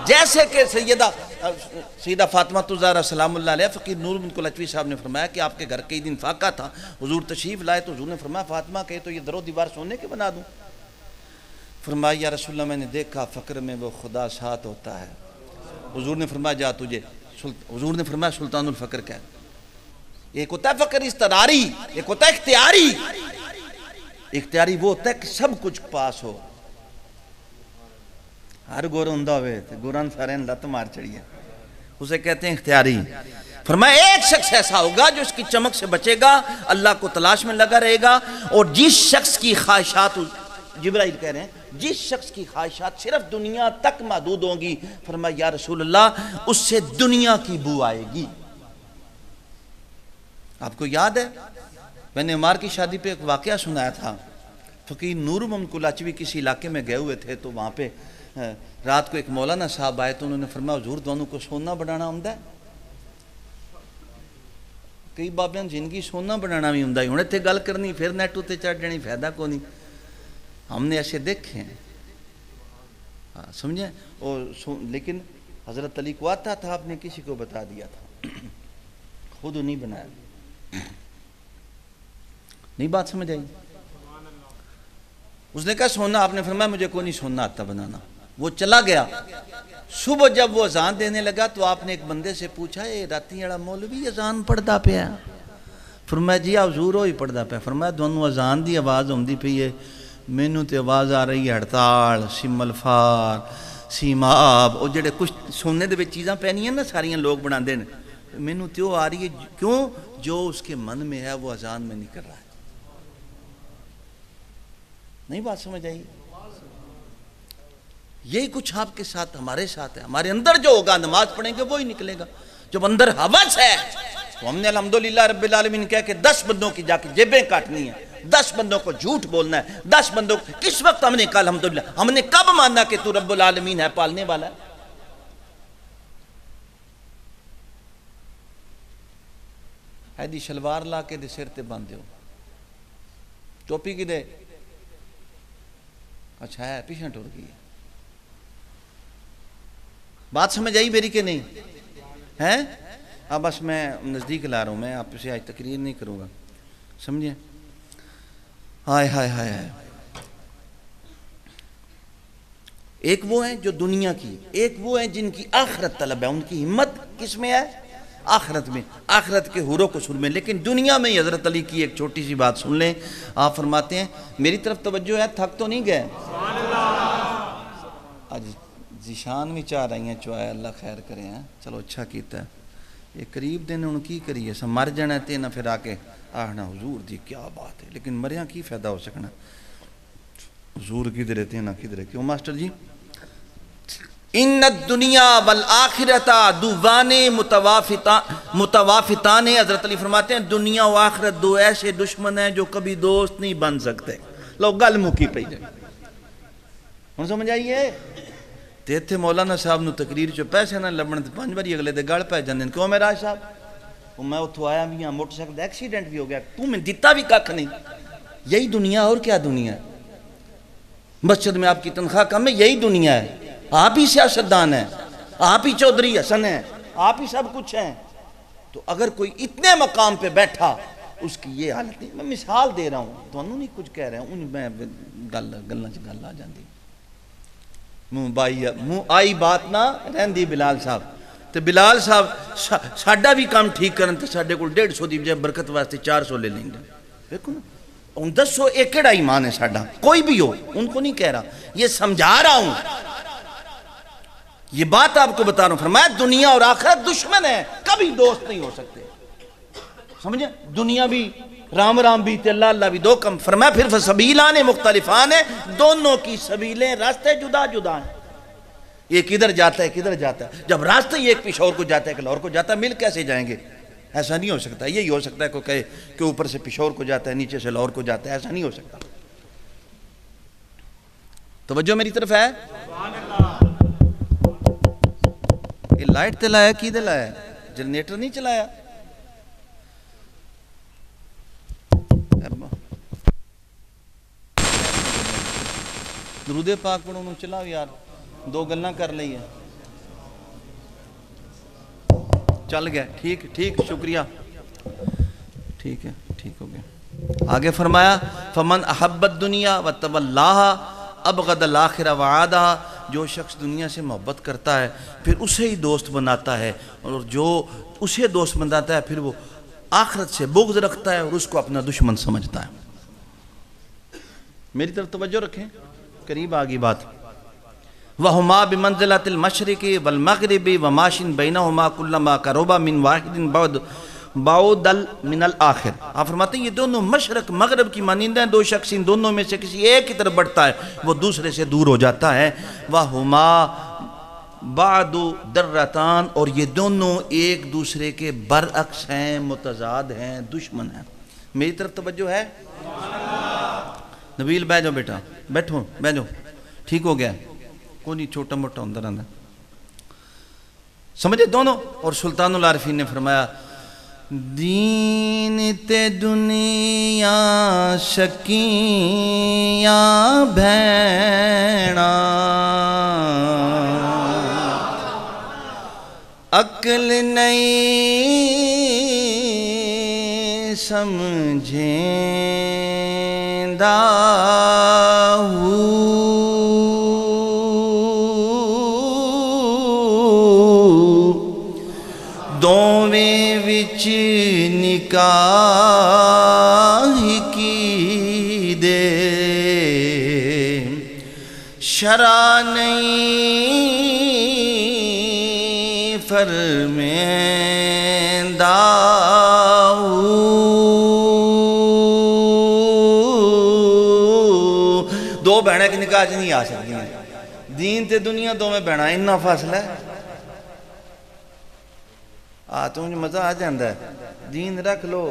[SPEAKER 1] جیسے کہ سیدہ فاطمہ الزہرا سلام اللہ علیہ، فقیر نور بن کلچوی صاحب نے فرمایا کہ آپ کے گھر کئی دن فاقہ تھا، حضور تشریف لائے تو حضور نے فرمایا فاطمہ کہے تو یہ در و دیوار سونے کے بنا دوں؟ فرمایا یا رسول اللہ میں نے دیکھا فقر میں وہ خدا ساتھ ہوتا ہے۔ حضور نے فرمایا جا تجھے، حضور نے فرمایا سلطان الفقر کیا ہے؟ ایک ہوتا ہے فقر استداری، ایک ہوتا ہے اختیاری۔ اختیاری وہ ہوتا ہے کہ سب کچھ پاس ہو، ہر گور ہندہ ہوئے تھے گوران سارین لت مار چڑھیا، اسے کہتے ہیں اختیاری۔ فرمایا ایک شخص ایسا ہوگا جو اس کی چمک سے بچے گا، اللہ کو تلاش میں لگا رہے گا، اور جس شخص کی خواہشات، جبرائیل کہہ رہے ہیں جس شخص کی خواہشات صرف دنیا تک محدود ہوں گی، فرمایا یا رسول اللہ اس سے دنیا کی بو آئے گی۔ آپ کو یاد ہے میں نے عمار کی شادی پہ ایک واقعہ سنایا تھا، فقیر نور محمد کلاچوی کسی علاقے میں گئے ہوئے تھے، تو وہاں پہ رات کو ایک مولانا صاحب آئے تو انہوں نے فرمایا حضور دونوں کو سونا بنانا ہوں ہے؟ کئی بابیاں زندگی سونا بنانا بھی ہوں ہے، انہیں تھے گل کرنی پھر نیٹ ہوتے چڑھ جانی، فائدہ کو نہیں۔ ہم نے ایسے دیکھے ہیں، سمجھیں، اور لیکن حضرت علی کو آتا تھا، آپ نے کسی کو بتا دیا تھا، خود نہیں بنایا۔ نہیں بات سمجھ آئی؟ اس نے کہا سونا، آپ نے فرمایا مجھے کوئی نہیں سونا آتا بنانا۔ وہ چلا گیا، صبح جب وہ اذان دینے لگا تو آپ نے ایک بندے سے پوچھا اے راتی اڑا مولوی اذان پڑھدا پیا؟ فرمایا جی حضور ہوئی پڑھدا پیا۔ فرمایا دونوں اذان دی آواز ہوندی پئی ہے، مینوں تے آواز آ رہی ہے ہڑتال، سم الفار، سیماب، اور جڑے کچھ سونے دے وچ چیزاں پہنیاں نا ساریاں لوگ بناندے نے، مینوں تے وہ آ رہی ہے، کیوں؟ جو اس کے من میں ہے وہ اذان میں نکل رہا ہے۔ نہیں بات سمجھ آئی؟ یہی کچھ آپ کے ساتھ ہمارے ساتھ ہے، ہمارے اندر جو ہوگا نماز پڑھیں گے وہی نکلے گا۔ جب اندر ہوس ہے تو ہم نے الحمدللہ رب العالمین کہہ کے 10 بندوں کی جا کے جیبیں کاٹنی ہیں، 10 بندوں کو جھوٹ بولنا ہے، 10 بندوں کو کس وقت ہم نے کہا الحمدللہ، ہم نے کب مانا کہ تو رب العالمین ہے، پالنے والا ہے؟ ایدی شلوار لا کے دے سر تے باندھے ہو، ٹوپی کی دے، اچھا ہے پیچھے ٹور گئی ہے۔ بات سمجھ آئی میری کہ نہیں ہے؟ اب بس میں نزدیک لا رہا ہوں، میں آپ سے آج تقریر نہیں کروں گا، سمجھیں؟ ہائے ہائے ہائے ہائے، ایک وہ ہیں جو دنیا کی، ایک وہ ہیں جن کی آخرت طلب ہے، ان کی ہمت کس میں ہے؟ آخرت میں، آخرت کے حور و قصور میں۔ لیکن دنیا میں ہی حضرت علی کی ایک چھوٹی سی بات سن لیں، آپ فرماتے ہیں میری طرف توجہ ہے، تھک تو نہیں گئے؟ آج ذیشان بھی چاہ رہی ہیں چوائے، اللہ خیر کرے ہیں، چلو اچھا کیتا ہے، یہ قریب دن ان کی کریے سا مر جانا تے نہ پھر آ کے آہنا حضور دی کیا بات ہے، لیکن مریاں کی فائدہ ہو سکنا، حضور کی درے تے نہ کی درے، کیوں ماسٹر جی؟ ان الدنیا والآخرت دوان متوافقان، حضرت علی فرماتے ہیں دنیا و آخرت دو ایسے دشمن ہیں جو کبھی دوست نہیں بن سکتے۔ لوگ گل مکی پئی جائے، ہن سمجھ آئیے؟ تے تھے مولانا صاحب نو تقریر چو پیسے نہ لبن تے 5 باری اگلے دے گل پہ جاندے، کیوں میرا صاحب؟ میں اتھو آیا بھی ہاں، موٹر سائیکل ایکسیڈنٹ بھی ہو گیا، تو میں دیتا بھی ککھ نہیں۔ یہی دنیا، اور کیا دنیا ہے؟ مسجد میں آپ کی تنخواہ کم ہے، یہی دنیا ہے، آپ ہی سیاستدان ہیں، آپ ہی چودھری حسن ہیں، آپ ہی سب کچھ ہیں۔ تو اگر کوئی اتنے مقام پہ بیٹھا اس کی یہ حالت نہیں، میں مثال دے رہا ہوں، تو انہوں نہیں کچھ کہہ رہے ہیں، میں گل آ جاندی۔ منہ آئی بات نہ رہندی بلال صاحب تے بلال صاحب ساڈا بھی کام ٹھیک کرن تے ساڈے کو 150 دی بجائے برکت واسطے 400 لے لیں گے دیکھو نا ان 10 ایک کیڑا ایمان ہے ساڈا کوئی بھی ہو ان کو نہیں کہہ رہا یہ سمجھا رہا ہوں یہ بات آپ کو بتا رہا ہوں فرمایا دنیا اور آخرت دشمن ہے کبھی دوست نہیں ہو سکتے سمجھے دنیا بھی رام رام بھی تے اللہ اللہ بھی دو کم فرمایا پھر سبیلان مختلفان ہیں دونوں کی سبیلیں راستے جدا جدا ہیں ایک ادھر جاتا ہے ایک ادھر جاتا ہے جب راستے ہی ایک پشور کو جاتا ہے ایک لاہور کو جاتا ہے مل کیسے جائیں گے ایسا نہیں ہو سکتا یہی ہو سکتا ہے کوئی کہے کہ اوپر سے پشور کو جاتا ہے نیچے سے لاہور کو جاتا ہے ایسا نہیں ہو سکتا توجہ میری طرف ہے یہ لائٹ تے لایا کی دے لایا جنریٹر نہیں چلایا درود پاک پڑھو انہوں چلاو یار دو گلنہ کر لئی ہے چل گیا ٹھیک ٹھیک شکریہ ٹھیک ہے ٹھیک ہو گیا آگے فرمایا فمن احب الدنیا وتولاھا ابغض الاخرہ وعادھا جو شخص دنیا سے محبت کرتا ہے پھر اسے ہی دوست بناتا ہے اور جو اسے دوست بناتا ہے پھر وہ آخرت سے بغض رکھتا ہے اور اس کو اپنا دشمن سمجھتا ہے میری طرف توجہ رکھیں قریب آگی بات وَهُمَا بِمَنزِلَةِ الْمَشْرِقِ وَالْمَغْرِبِ وَمَاشٍ بَيْنَهُمَا كُلَّمَا قَرُبَ مِنْ وَاحِدٍ بَعُودَ مِنَ الْآخِرِ آپ فرماتے ہیں یہ دونوں مشرق مغرب کی مانند ہیں دو شخص ان دونوں میں سے کسی ایک کی طرف بڑھتا ہے وہ دوسرے سے دور ہو جاتا ہے وَهُمَا بَعْدُ دَرَّتَان اور یہ دونوں ایک دوسرے کے برعکس ہیں متضاد ہیں دشمن ہیں میری طرف توجہ ہے نبیل بیٹھ جاؤ بیٹا بیٹھو بیٹھ جاؤ ٹھیک ہو گیا کوئی نہیں چھوٹا موٹا اندر آندر سمجھے دونوں اور سلطان العارفین نے فرمایا دین تے دنیا شکیاں بھینا عقل نہیں سمجھیں داہو دوویں وچ نکاح کی دے شرع نہیں فرمیندہ دو بہنیں کی نکاح نہیں آ سکتی ہیں دین تے دنیا دو میں بہنیں انہا فاصلہ ہے تو مجھے مزہ آ جاندہ ہے دین رکھ لو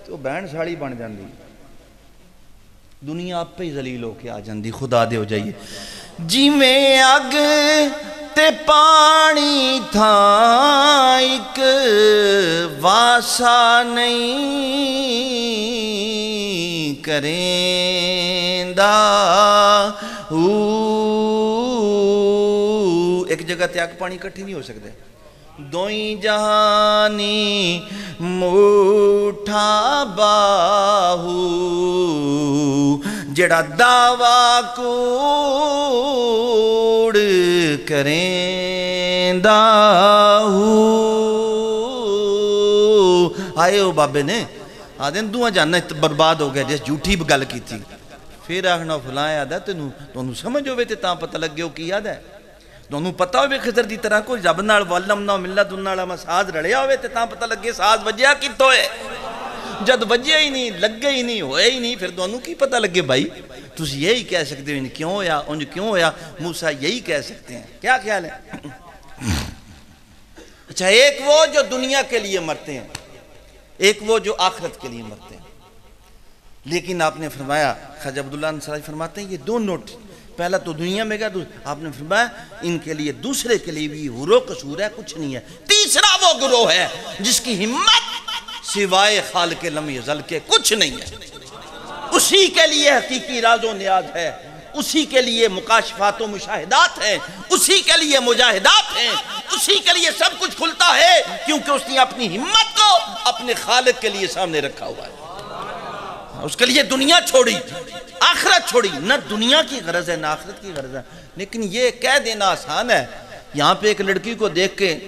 [SPEAKER 1] تو بہن ساڑی بن جاندی دنیا آپ پہ ہی ذلیل ہو کے آ جاندی خدا دے ہو جائیے جی میں اگ تے پانی تھا ایک واسا نہیں کریں دا ایک جگہ تے اگ پانی کٹھی نہیں ہو سکتے دوئیں جہانی موٹھا باہو جڑا دعویٰ کوڑ کریں داہو آئے ہو بابے نے آدھیں دعا جاننا برباد ہو گیا جیس جھوٹی گل کی تھی پھر آخنا فلاں یاد ہے تنہوں سمجھ ہوئے تھے تاں پتہ لگ گیا کی یاد ہے تنہوں پتہ ہوئے خضر دی طرح کو جب نال والم نہ ملت انہاں میں ساز رڑیا ہوئے تے تاں پتہ لگے ساز وجہ کی تو ہے جد وجہ ہی نہیں لگے ہی نہیں ہوئے ہی نہیں پھر دونوں کی پتہ لگے بھائی تو یہی کہہ سکتے ہیں کیوں ہویا انج کیوں ہویا موسیٰ یہی کہہ سکتے ہیں کیا خیال ہے اچھا ایک وہ جو دنیا کے لیے مرتے ہیں ایک وہ جو آخرت کے لیے مرتے ہیں لیکن آپ نے فرمایا خواجہ عبداللہ انصاری فرماتے ہیں یہ دو نوٹ پہلا تو دنیا میں گیا آپ نے فرمایا ان کے لیے دوسرے کے لیے بھی حور و قصور ہے کچھ نہیں ہے تیسرا وہ گروہ ہے جس کی ہمت سوائے خالق لم یزل کے کچھ نہیں ہے اسی کے لیے حقیقی راز و نیاز ہے اسی کے لیے مکاشفات و مشاہدات ہیں اسی کے لیے مجاہدات ہیں اسی کے لیے سب کچھ کھلتا ہے کیونکہ اس نے اپنی ہمت کو اپنے خالق کے لیے سامنے رکھا ہوا ہے اس کے لیے دنیا چھوڑی، آخرت چھوڑی، نہ دنیا کی غرض ہے نہ آخرت کی غرض ہے۔ لیکن یہ کہہ دینا آسان ہے، یہاں پہ ایک لڑکی کو دیکھ کے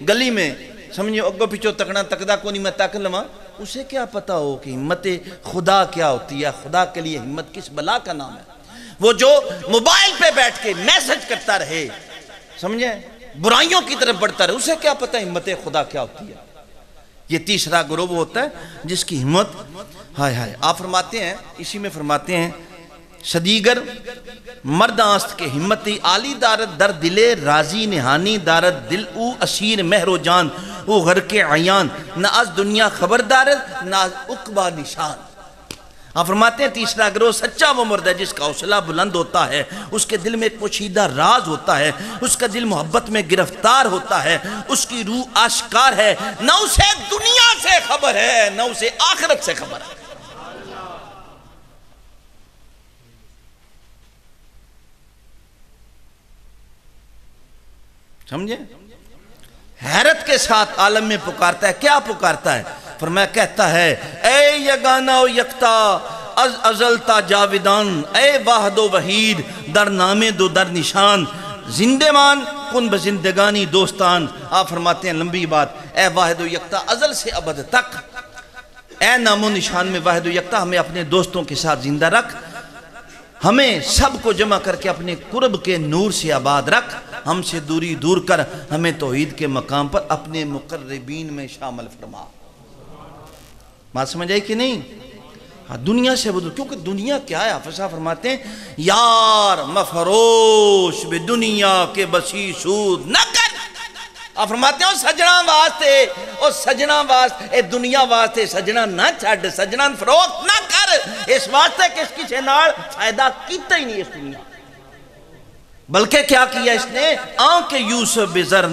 [SPEAKER 1] گلی میں سمجھو اگو پیچھو تکنا تکدا کو نہیں میں تک لما، اسے کیا پتا ہو کہ ہمت خدا کیا ہوتی ہے، خدا کے لیے ہمت کس بلا کا نام ہے۔ وہ جو موبائل پہ بیٹھ کے میسج کرتا رہے، سمجھیں، برائیوں کی طرف بڑھتا رہے، اسے کیا پتا ہمت خدا کیا ہوتی ہے۔ یہ تیسرا گروہ ہوتا ہے جس کی ہمت ہائے ہائے۔ آپ فرماتے ہیں، اسی میں فرماتے ہیں، صدیگر مرد آست کے ہمتی عالی دارت در دلے راضی نہانی دارت دل او اسیر مہر و جان او غرق عیان نہ از دنیا خبر دارت نہ از عقبہ نشان۔ آپ فرماتے ہیں تیسرا گروہ سچا وہ مرد ہے جس کا حوصلہ بلند ہوتا ہے، اس کے دل میں ایک پوشیدہ راز ہوتا ہے، اس کا دل محبت میں گرفتار ہوتا ہے، اس کی روح آشکار ہے، نہ اسے دنیا سے خبر ہے نہ اسے آخرت سے خبر ہے۔ سمجھے؟ حیرت کے ساتھ عالم میں پکارتا ہے، کیا پکارتا ہے؟ فرمایا کہتا ہے، اے یگانہ و یکتا از ازل تا جاودان، اے واحد و وحید در نامے دو در نشان، زندے مان کن بزندگانی دوستان۔ آپ فرماتے ہیں لمبی بات، اے واحد و یکتا ازل سے ابد تک، اے نام و نشان میں واحد و یکتا، ہمیں اپنے دوستوں کے ساتھ زندہ رکھ، ہمیں سب کو جمع کر کے اپنے قرب کے نور سے آباد رکھ، ہم سے دوری دور کر ہمیں توحید کے مقام پر اپنے مقربین میں شامل فرما۔ بات سمجھ آئی کہ نہیں؟ دنیا سے بدل، کیونکہ دنیا کیا ہے؟ حافظ صاحب فرماتے ہیں یار مفروش بے دنیا کے بسی سود نہ کر۔ آپ فرماتے ہیں او سجنا واسطے اے دنیا واسطے سجنا نہ چھڑ، سجنا فروخت نہ کر، اس واسطے کہ اس کسی نال فائدہ کیتا ہی نہیں اس دنیا، بلکہ کیا کیا اس نے؟ آنکھ یوسف بزر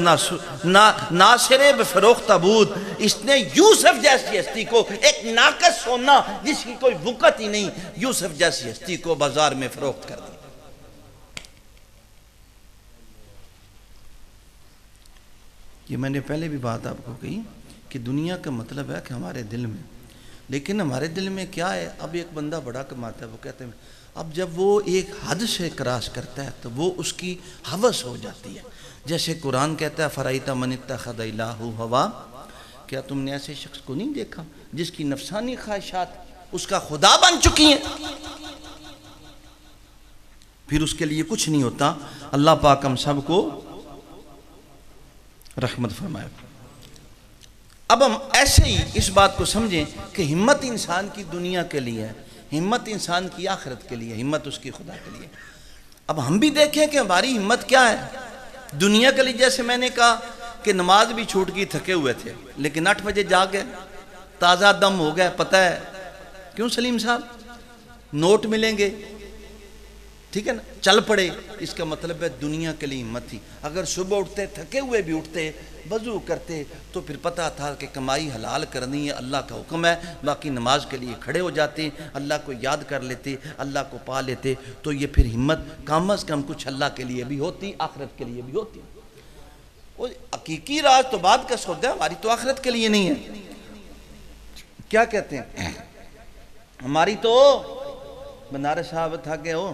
[SPEAKER 1] ناصر بفروخت بود، اس نے یوسف جیسی ہستی کو، ایک ناقص سونا جس کی کوئی وقت ہی نہیں، یوسف جیسی ہستی کو بازار میں فروخت کر دی۔ یہ میں نے پہلے بھی بات آپ کو کہی کہ دنیا کا مطلب ہے کہ ہمارے دل میں، لیکن ہمارے دل میں کیا ہے؟ اب ایک بندہ بڑا کماتا ہے، وہ کہتے ہیں اب جب وہ ایک حد سے کراس کرتا ہے تو وہ اس کی ہوس ہو جاتی ہے۔ جیسے قرآن کہتا ہے فَرَأَيْتَ مَنِ اتَّخَذَ إِلَٰهَهُ هَوَاهُ، کیا تم نے ایسے شخص کو نہیں دیکھا جس کی نفسانی خواہشات اس کا خدا بن چکی ہیں؟ پھر اس کے لیے کچھ نہیں ہوتا۔ اللہ پاک ہم سب کو رحمت فرمائے۔ اب ہم ایسے ہی اس بات کو سمجھیں کہ ہمت انسان کی دنیا کے لیے ہے، ہمت انسان کی آخرت کے لیے، ہمت اس کی خدا کے لیے۔ اب ہم بھی دیکھیں کہ ہماری ہمت کیا ہے دنیا کے لیے۔ جیسے میں نے کہا کہ نماز بھی چھوٹ گئی، تھکے ہوئے تھے، لیکن 8 بجے جا گئے، تازہ دم ہو گئے، پتہ ہے کیوں سلیم صاحب؟ نوٹ ملیں گے، ٹھیک ہے نا، چل پڑے۔ اس کا مطلب ہے دنیا کے لیے ہمت تھی۔ اگر صبح اٹھتے تھکے ہوئے بھی اٹھتے، وضو کرتے، تو پھر پتہ تھا کہ کمائی حلال کرنی ہے، اللہ کا حکم ہے، باقی نماز کے لیے کھڑے ہو جاتے، اللہ کو یاد کر لیتے، اللہ کو پا لیتے، تو یہ پھر ہمت کم از کم کچھ اللہ کے لیے بھی ہوتی، آخرت کے لیے بھی ہوتی۔ وہ حقیقی راز تو بعد کا سودا ہے، ہماری تو آخرت کے لیے نہیں ہے۔ کیا کہتے ہیں؟ ہماری تو بنارس صاحب تھا کہ ہو،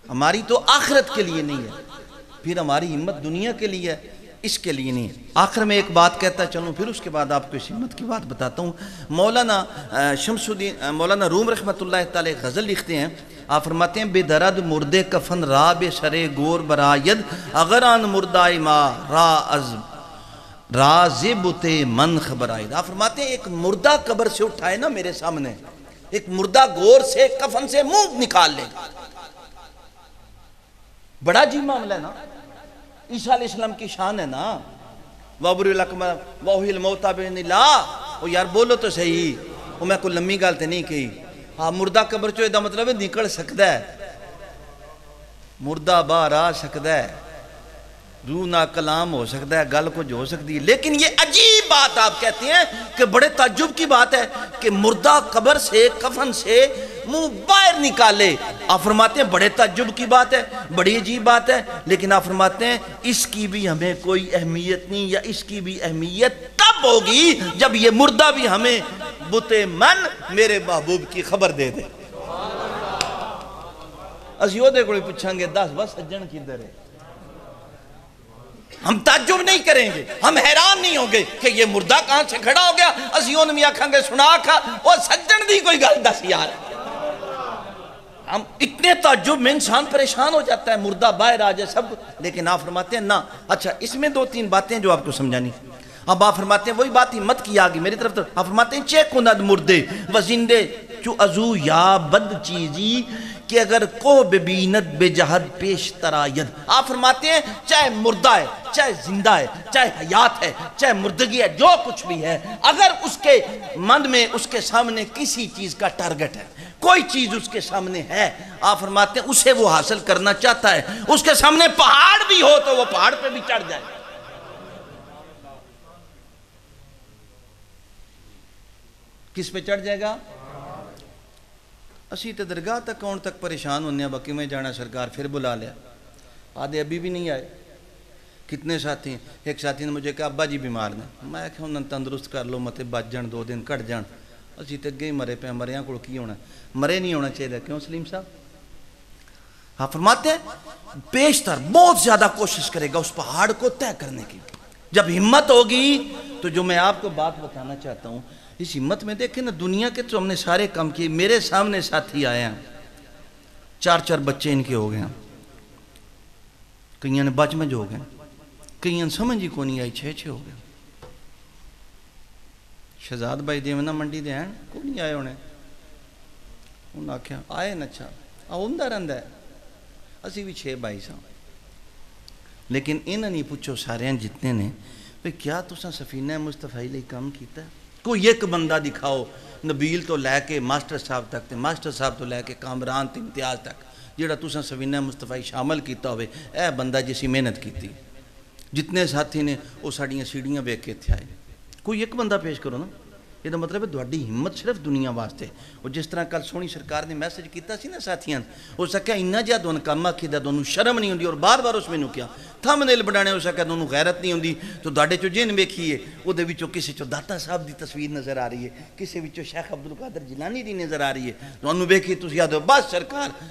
[SPEAKER 1] ہماری تو آخرت کے لیے نہیں ہے، پھر ہماری ہمت دنیا کے لیے ہے، اس کے لیے نہیں ہے۔ آخر میں ایک بات کہتا چلوں، پھر اس کے بعد آپ کو اس ہمت کی بات بتاتا ہوں۔ مولانا روم رحمت اللہ تعالی غزل لکھتے ہیں، آپ فرماتے ہیں بے درد مردے کفن را بے سرے گور براید اگر آن مردائی ما را زبت من خبر آئید۔ آپ فرماتے ہیں ایک مردہ قبر سے اٹھائے نا میرے سامنے، ایک مردہ گور سے کفن سے منہ نکال لے، بڑا جی معاملہ ہے نا۔ عیسیٰ علیہ السلام کی شان ہے نا، وَابْرِ الْأَكْمَ وَأُحْيِي الْمَوْتَى بِإِذْنِ اللَّهِ۔ وہ یار بولو تو صحیح، وہ میں کوئی لمبی گالتے نہیں کہی۔ ہاں مردہ قبر چو ایدہ مطلب ہے نکل سکتا ہے، مردہ باہر آ سکتا ہے، روح نہ کلام ہو سکتا ہے، گل کچھ ہو سکتی ہے۔ لیکن یہ عجیب بات آپ کہتے ہیں کہ بڑے تعجب کی بات ہے کہ مردہ قبر سے کفن سے منہ باہر نکالے۔ آپ فرماتے ہیں بڑے تعجب کی بات ہے، بڑی عجیب بات ہے، لیکن آپ فرماتے ہیں اس کی بھی ہمیں کوئی اہمیت نہیں، یا اس کی بھی اہمیت تب ہوگی جب یہ مردہ بھی ہمیں بتے من میرے محبوب کی خبر دے دے. اسی وہ دے کوئی پوچھیں گے 10 بس سجن کی در ہے. ہم تعجب نہیں کریں گے, ہم حیران نہیں ہوں گے کہ یہ مردہ کہاں سے کھڑا ہو گیا. اسی ان میں آکھاں گے سنا کھا وہ سجن دی کوئی گل دس یار. ہم اتنے تعجب میں انسان پریشان ہو جاتا ہے, مردہ باہر آ جائے سب. لیکن آپ فرماتے ہیں نا. اچھا اس میں 2-3 باتیں جو آپ کو سمجھانی. اب آپ فرماتے ہیں وہی بات ہمت کی آگی میری طرف. آپ فرماتے ہیں چے کند مردے و زندے چو ازو یا بد چیزی کہ اگر کو ببینت بے جہد پیش تراید. آپ فرماتے ہیں چاہے مردہ ہے, چاہے زندہ ہے, چاہے حیات ہے, چاہے مردگی ہے, جو کچھ بھی ہے, اگر اس کے من میں اس کے سامنے کسی چیز کا ٹارگٹ ہے, کوئی چیز اس کے سامنے ہے, آپ فرماتے ہیں اسے وہ حاصل کرنا چاہتا ہے. اس کے سامنے پہاڑ بھی ہو تو وہ پہاڑ پہ بھی چڑھ جائے. کس پہ چڑھ جائے گا؟ اسی تے درگاہ تک کون تک پریشان ہونے ہیں باقی میں جانا سرکار پھر بلا لیا. آدھے ابھی بھی نہیں آئے. کتنے ساتھی ہیں؟ ایک ساتھی نے مجھے کہا ابا جی بیمار نے. میں کہا انہوں نے تندرست کر لو متے بچ جان 2 دن کٹ جان. اسی تے گئے مرے پہ مریاں کو کی ہونا, مرے نہیں ہونا چاہیے. کیوں سلیم صاحب؟ آپ فرماتے ہیں بیشتر بہت زیادہ کوشش کرے گا اس پہاڑ کو طے کرنے کی. جب ہمت ہوگی تو جو میں آپ کو بات بتانا چاہتا ہوں اس ہمت میں دیکھیں نا, دنیا کے تو ہم نے سارے کام کیے. میرے سامنے ساتھی آئے ہیں 4 بچے ان کے ہو گئے ہیں, کئیوں نے بچ میں جو ہو گئے, کئیوں سمجھ ہی کو نہیں آئی 6 ہو گئے. شہزاد بھائی دیونا منڈی دے ہیں کو نہیں آئے ہونے. انہوں نے آکھیا آئے نا اچھا آؤندہ رہندہ ہے. اسی بھی 6 بھائی ساں. لیکن انہوں نے پوچھو سارے ہیں جتنے نے بھئی کیا تساں سفینہ مصطفی لئی کام کیتا ہے؟ کوئی ایک بندہ دکھاؤ نبیل تو لے کے ماسٹر صاحب تک تے ماسٹر صاحب تو لے کے کامران تے امتیاز تک جیڑا تساں سفینہ مصطفی شامل کیتا ہوئے اے بندہ جیسی محنت کیتی. جتنے ساتھی نے وہ ساڑیاں سیڑھیاں بیک کے تھے آئے. کوئی ایک بندہ پیش کرو نا. یہ مطلب ہے دوڑی ہمت صرف دنیا واسطے. اور جس طرح کل سونی سرکار نے میسج کیتا سی نا ساتھیاں, ہو سکیا انہا جا دون کاما کی دا دونوں شرم نہیں ہوندی اور بار بار اس میں نو کیا تھم نیل بڑھانے. ہو سکیا دونوں غیرت نہیں ہوندی تو دوڑے چو جن بیکھی ہے وہ دے وچو کسی چو داتا صاحب دی تصویر نظر آ رہی ہے, کسی وچو شیخ عبدالقادر جیلانی دی نظر آ رہی ہے. دونوں بیکھی تو یاد ہو بس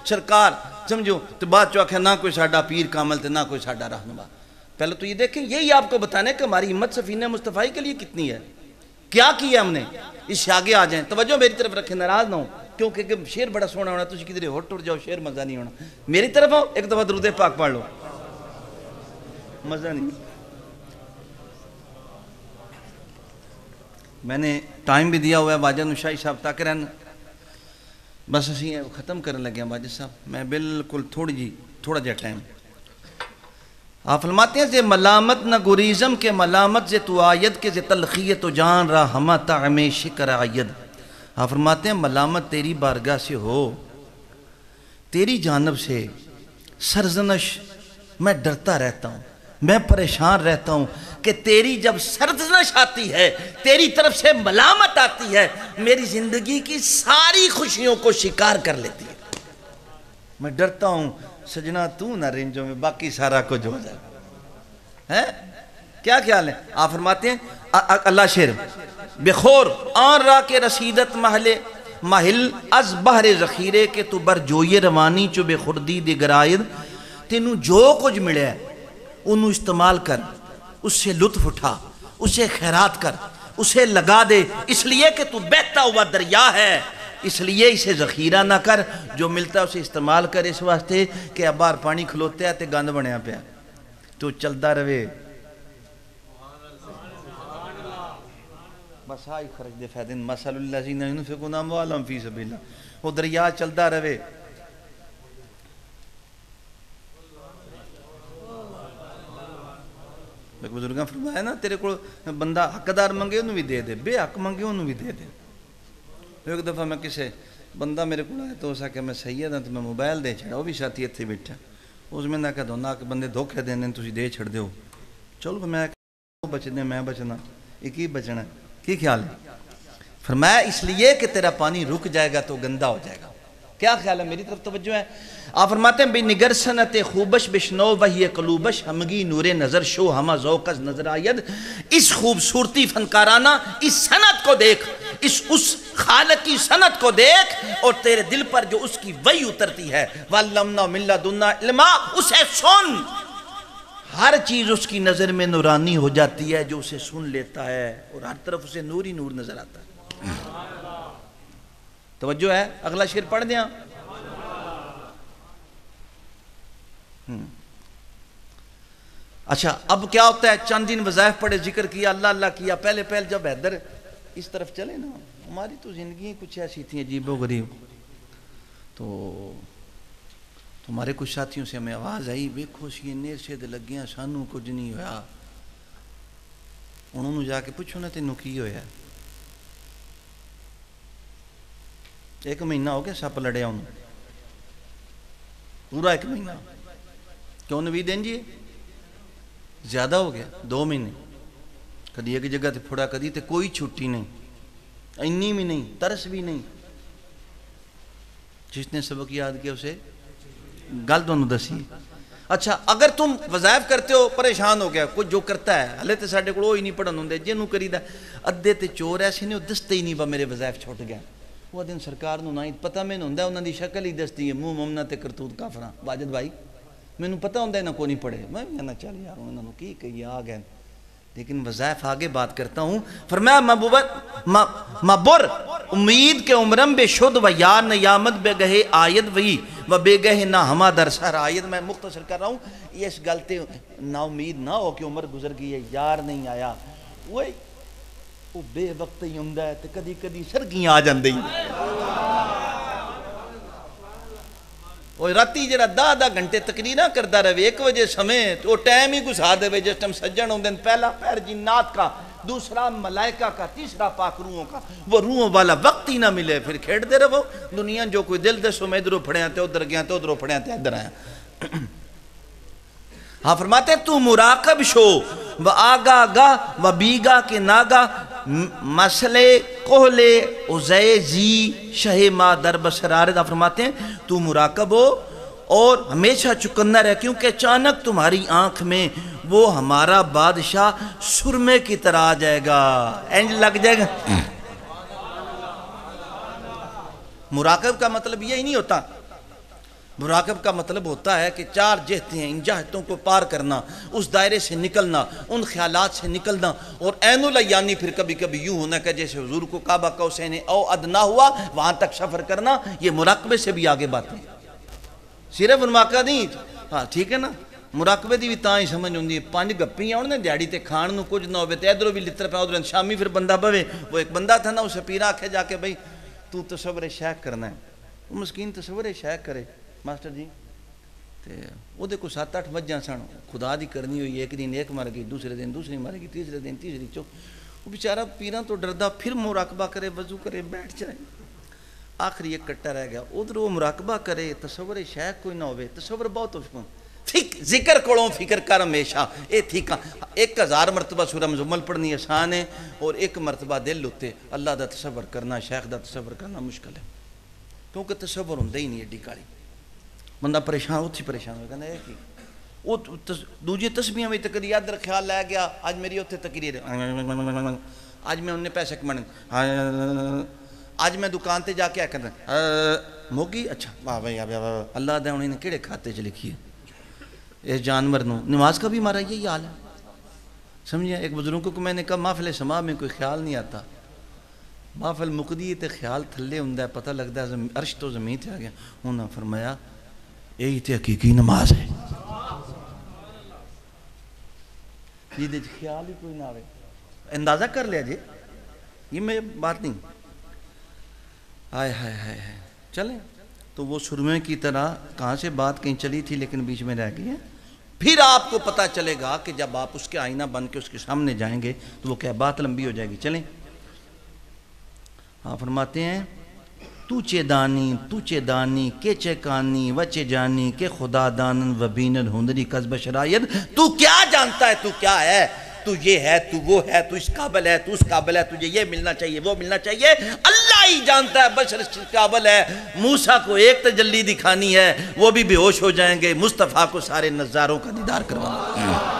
[SPEAKER 1] سرکار سمجھو. تو بات چو آکھیں نہ کوئی ساڑھا پیر کامل تے نہ کوئی ساڑھا رہنما. پہلے تو یہ دیکھیں یہی آپ کو بتانے کہ ہماری ہمت سفینہ مصطفی کے لیے کتنی ہے, کیا کیا ہم نے. اس سے آگے آ جائیں, توجہ میری طرف رکھیں, ناراض نہ ہوں کیونکہ شیر بڑا سونا ہونا تو کدھر ہوٹ ٹوٹ جاؤ شیر مزہ نہیں ہونا. میری طرف ہو ایک دفعہ درود پاک پڑھ لو, مزہ نہیں. میں نے ٹائم بھی دیا ہوا ہے واجد نشائی صاحب تاکہ رہنا بس اسی ختم کرنے لگے ہیں واجد صاحب. میں بالکل تھوڑا جا ٹائم. آپ فرماتے ہیں زی ملامت نہ گریزم کے ملامت زی تو آید کے زی تلخیت و جان را ہما طعم شکر آید. آپ فرماتے ہیں ملامت تیری بارگاہ سے ہو, تیری جانب سے سرزنش میں ڈرتا رہتا ہوں, میں پریشان رہتا ہوں کہ تیری جب سرزنش آتی ہے, تیری طرف سے ملامت آتی ہے, میری زندگی کی ساری خوشیوں کو شکار کر لیتی ہے. میں ڈرتا ہوں سجنہ تو نہ رنجوں میں باقی سارا کچھ ہو جائے. ہے کیا خیال ہے؟ آپ فرماتے ہیں اللہ شیر بخور آن را کے رسیدت محل از بحر ذخیرے کے تو بر جوئی روانی چو بے خردی دے گرائد. تینوں جو کچھ ملے ہے انہوں استعمال کر, اس سے لطف اٹھا, اسے خیرات کر, اسے لگا دے, اس لیے کہ تو بہتا ہوا دریا ہے, اس لیے اسے ذخیرہ نہ کر. جو ملتا ہے اسے استعمال کر اس واسطے کہ اب بار پانی کھلوتے ہیں تے گند بنیا پیا تو چلتا روے. بس آئی خرج دے فیدن مسل اللہ زینہ انفقون اموالہم فی سبیل اللہ, وہ دریا چلتا روے. ایک بزرگاں فرمایا نا تیرے کو بندہ حقدار منگے انہوں بھی دے دے, بے حق منگے انہوں بھی دے دے. ایک دفعہ میں کسے بندہ میرے کو آئے تو اسا کہ میں سید ہوں تو میں موبائل دے چھڑا, وہ بھی ساتھی اتھے بیٹھا, اس میں نہ کہا دونہ کہ بندے دھوکے دینے تو دے چھڑ دے ہو. چلو میں بچنے میں بچنا ایک ہی بچنا ہے, کی خیال ہے؟ فرمایا اس لیے کہ تیرا پانی رک جائے گا تو گندہ ہو جائے گا. کیا خیال ہے؟ میری طرف توجہ ہے. آپ فرماتے ہیں بے نگر سنت خوبش بشنو وہی قلوبش ہمگی نور نظر شو ہما ذوق از نظر آید. اس خوبصورتی فنکارانہ اس سنت کو دیکھ, اس خالق کی صنعت کو دیکھ اور تیرے دل پر جو اس کی وحی اترتی ہے وَعَلَّمْنَا مِن لَدُنَّا عِلْمًا، اسے سن، ہر چیز اس کی نظر میں نورانی ہو جاتی ہے جو اسے سن لیتا ہے، اور ہر طرف اسے نور ہی نور نظر آتا ہے۔ توجہ ہے؟ اگلا شعر پڑھ دیں۔ اچھا اب کیا ہوتا ہے؟ چند دن وظائف پڑھے، ذکر کیا، اللہ اللہ کیا، پہلے جب حیدر اس طرف چلے نا، ہماری تو زندگی کچھ ایسی تھی عجیب و غریب، تو ہمارے کچھ ساتھیوں سے ہمیں آواز آئی، ویکھو سی نیر سے لگیاں سانوں کچھ نہیں ہویا، انہوں نے جا کے پوچھو نا تینوں کی ہویا؟ 1 مہینہ ہو گیا سپ لڑیا انہوں، پورا 1 مہینہ، کیوں 20 دن جی زیادہ ہو گیا، 2 مہینے، کدی ایک جگہ تے پھڑا، کدی تے کوئی چھٹی نہیں، اینی بھی نہیں، ترس بھی نہیں۔ جس نے سبق یاد کیا اسے گل دونوں دسی۔ اچھا اگر تم وظائف کرتے ہو، پریشان ہو گیا، کوئی جو کرتا ہے، ہلے تے ساڈے کول وہی نہیں پڑھن ہوندے، جنوں کریدا، ادھے تے چور ایسے نے دستے ہی نہیں با میرے وظائف چھوٹ گیا، وہ دن سرکار نو نہ پتہ میں ہوندا، انہاں دی شکل ہی دستی ہے، منہ مومنا تے کرتوت کافراں۔ واجد بھائی میں پتہ ہوندہ ہے نہ کو نہیں پڑھے، میں کہنا چل یار انہوں نے کی کہی آ گئے، لیکن وظائف آگے بات کرتا ہوں۔ فرمایا مبر امید کے عمرم بے شد و یار نیامت بے گہے آید وی و بے گہے نہ ہما در سر آید۔ میں مختصر کر رہا ہوں، یہ اس غلطے نا امید نہ ہو کہ عمر گزر گئی ہے، یار نہیں آیا، وہ بے وقت ہی ہوندہ ہے، تو کدی کدی سرگیاں آ جاندے ہی، اور راتی جڑا 10 گھنٹے تقریرہ کرتا رہے، 1 بجے سمیت وہ ٹائم ہی گزا دے جس ٹائم سجن ہوندے، پہلا پیر جنات کا، دوسرا ملائکہ کا، تیسرا پاک روحوں کا، وہ روحوں والا وقت ہی نہ ملے، پھر کھیڑ دے رہو دنیا جو کوئی دل دے سو میں ادھروں پھڑے ہیں تے ادھر گیا تے ادھروں پھڑے ہیں تے ادھر آیا۔ ہاں فرماتے ہیں تو مراقب شو و آگاہ گاہ و بیگاہ کے ناگاہ مسئلے کوہلے عزے زی شہ ما در بسرارد۔ فرماتے ہیں تو مراقب ہو اور ہمیشہ چکندہ رہ، کیونکہ اچانک تمہاری آنکھ میں وہ ہمارا بادشاہ سرمے کی طرح آ جائے گا، اینج لگ جائے گا۔ مراقب کا مطلب یہ ہی نہیں ہوتا، مراقب کا مطلب ہوتا ہے کہ 4 جہتیں ہیں، ان جہتوں کو پار کرنا، اس دائرے سے نکلنا، ان خیالات سے نکلنا، اور عین الیانی پھر کبھی کبھی یوں ہونا کہ جیسے حضور کو کعبہ قوسین او ادنا ہوا، وہاں تک سفر کرنا، یہ مراقبے سے بھی آگے باتیں، صرف مراقبہ نہیں۔ ہاں ٹھیک ہے نا، مراقبے دی بھی تاں ہی سمجھ ہوندی ہے، 5 گپیاں ہونے دیاڑی تے کھان نو کچھ نہ ہوئے تے ادھروں بھی لتر پہ ادھروں شامی پھر بندہ بوے۔ وہ ایک بندہ تھا نا، اسے پیرا آکھے جا کے بھئی تو تصور شیخ کرنا ہے، وہ مسکین تصور شیخ کرے ماسٹر جی، وہ دے کو 7-8 وجہ سن، خدا دی کرنی ہوئی، ایک دن ایک مر گئی، دوسرے دن دوسری مر گئی، تیسرے دن تیسری چوک، وہ بیچارہ پیران تو ڈردہ، پھر مراقبہ کرے، وضو کرے، بیٹھ جائے، آخری ایک کٹا رہ گیا، ادھر وہ مراقبہ کرے، تصور شیخ کوئی نہ ہوئے، تصور بہت ہوشکن، ذکر کروں فکر کر ہمیشہ، اے تھیکا 1000 مرتبہ سورہ مزمل پڑھنی آسان ہے، اور 1 مرتبہ دل ہوتے اللہ دا تصور کرنا، شیخ دا تصور کرنا مشکل ہے، کیونکہ تصور ہوندہ ہی نہیں ایڈی کالی، بندہ پریشان ہوتی پریشان ہوگا نا، ایک ہی وہ دوجی تسبیحیں میں تقریر ادھر خیال لے گیا، آج میری ہوتے تقریر ہے، آج میں انہیں پیسے کمانے، آج میں دکان تے جا کے آیا کرنا، موگی اچھا واہ بھائی اللہ دے انہیں کیڑے کھاتے چ لکھی ہے، اس جانور نو نماز کا بھی ہمارا یہی حال ہے، سمجھے؟ ایک بزرگوں کو میں نے کہا محفل سما میں کوئی خیال نہیں آتا، محفل مقدی تے خیال تھلے ہوندہ ہے، پتہ لگتا ہے عرش تو زمین تے آ گیا، انہوں نے فرمایا یہی تے حقیقی نماز ہے، یہ دے خیال ہی کوئی نہ آوے، اندازہ کر لیا جی، یہ میں بات نہیں، آئے ہائے ہائے ہائے، چلیں تو وہ سرمے کی طرح کہاں سے بات کہیں چلی تھی لیکن بیچ میں رہ گئی ہے، پھر آپ کو پتہ چلے گا کہ جب آپ اس کے آئینہ بن کے اس کے سامنے جائیں گے تو وہ کیا بات لمبی ہو جائے گی۔ چلیں آپ فرماتے ہیں تو چے دانی کے چے کانی و چے جانی کے خدا دانن و بینن ہندری قذب شرائد، تو کیا جانتا ہے تو کیا ہے، تو یہ ہے تو وہ ہے، تو اس قابل ہے تو اس قابل ہے، تجھے یہ ملنا چاہیے وہ ملنا چاہیے، اللہ ہی جانتا ہے بشر اس قابل ہے۔ موسیٰ کو ایک تجلی دکھانی ہے، وہ بھی بے ہوش ہو جائیں گے، مصطفیٰ کو سارے نظاروں کا دیدار کروانا۔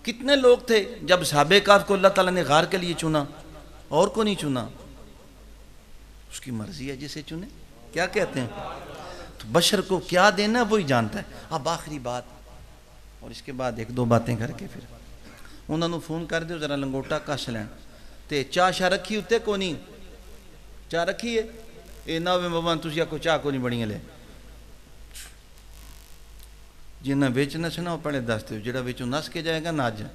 [SPEAKER 1] کتنے لوگ تھے جب صحابہ کہف کو اللہ تعالیٰ نے غار کے لیے چنا، اور کو نہیں چنا؟ اس کی مرضی ہے جسے چنے، کیا کہتے ہیں؟ تو بشر کو کیا دینا وہی جانتا ہے۔ اب آخری بات، اور اس کے بعد ایک دو باتیں کر کے پھر انہوں نے فون کر دیو ذرا لنگوٹا کش لین تے چاہ شاہ رکھی ہوتے کو نہیں، چاہ رکھی ہے اے نہ ہوئے بابا تسی کو چاہ کو نہیں بڑی لے جنہیں بیچ نسنا وہ پہلے دستے ہو، جڑا بیچو نس کے جائے گا نہ جائے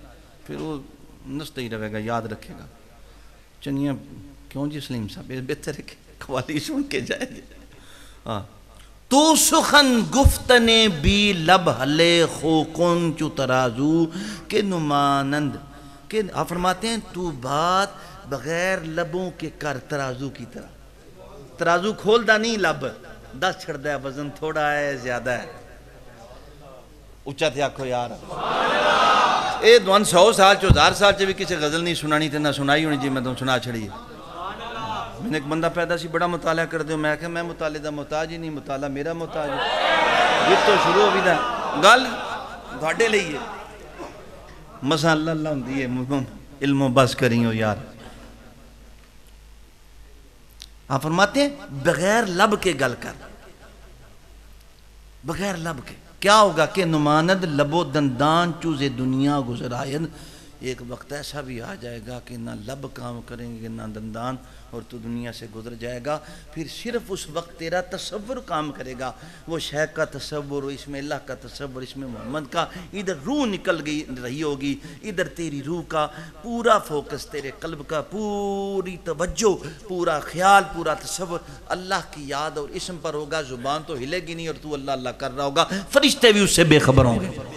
[SPEAKER 1] پھر وہ نستا ہی رہے گا، یاد رکھے گا۔ چنیاں کیوں جی سلیم صاحب بہتر ہے کہ قوالی سن کے جائے گی۔ تو سخن گفتنے بھی لب ہلے خوکن چو ترازو کے نمانند، کہ آپ فرماتے ہیں تو بات بغیر لبوں کے کر ترازو کی طرح، ترازو کھول دا نہیں لب دس چھڑ دا ہے، وزن تھوڑا ہے زیادہ ہے، اچھا تھے آکھو یار اے دوان 100 سال 1000 سال چاہے بھی کسی غزل نہیں سنانی تھے نہ سنائی ہونی جی میں تو سنا چھڑی ہے۔ میں نے ایک بندہ پیدا سی بڑا مطالعہ کر دے، میں کہا میں مطالعہ دا محتاج ہی نہیں، مطالعہ میرا محتاج ہے۔ یہ تو شروع ہو بھی دا گل بھاڑے لئیے مسا اللہ اللہ ہوندی ہے، علم و بس کری ہو یار۔ آپ فرماتے ہیں بغیر لب کے گل کر، بغیر لب کے کیا ہوگا کہ نماند لب و دندان چوزے دنیا گزر آئین، ایک وقت ایسا بھی آ جائے گا کہ نہ لب کام کریں گے نہ دندان، اور تو دنیا سے گزر جائے گا۔ پھر صرف اس وقت تیرا تصور کام کرے گا، وہ شیخ کا تصور، اس میں اللہ کا تصور، اس میں محمد کا، ادھر روح نکل گئی رہی ہوگی، ادھر تیری روح کا پورا فوکس، تیرے قلب کا پوری توجہ، پورا خیال، پورا تصور اللہ کی یاد اور اسم پر ہوگا، زبان تو ہلے گی نہیں اور تو اللہ اللہ کر رہا ہوگا، فرشتے بھی اس سے بے خبر ہوں گے۔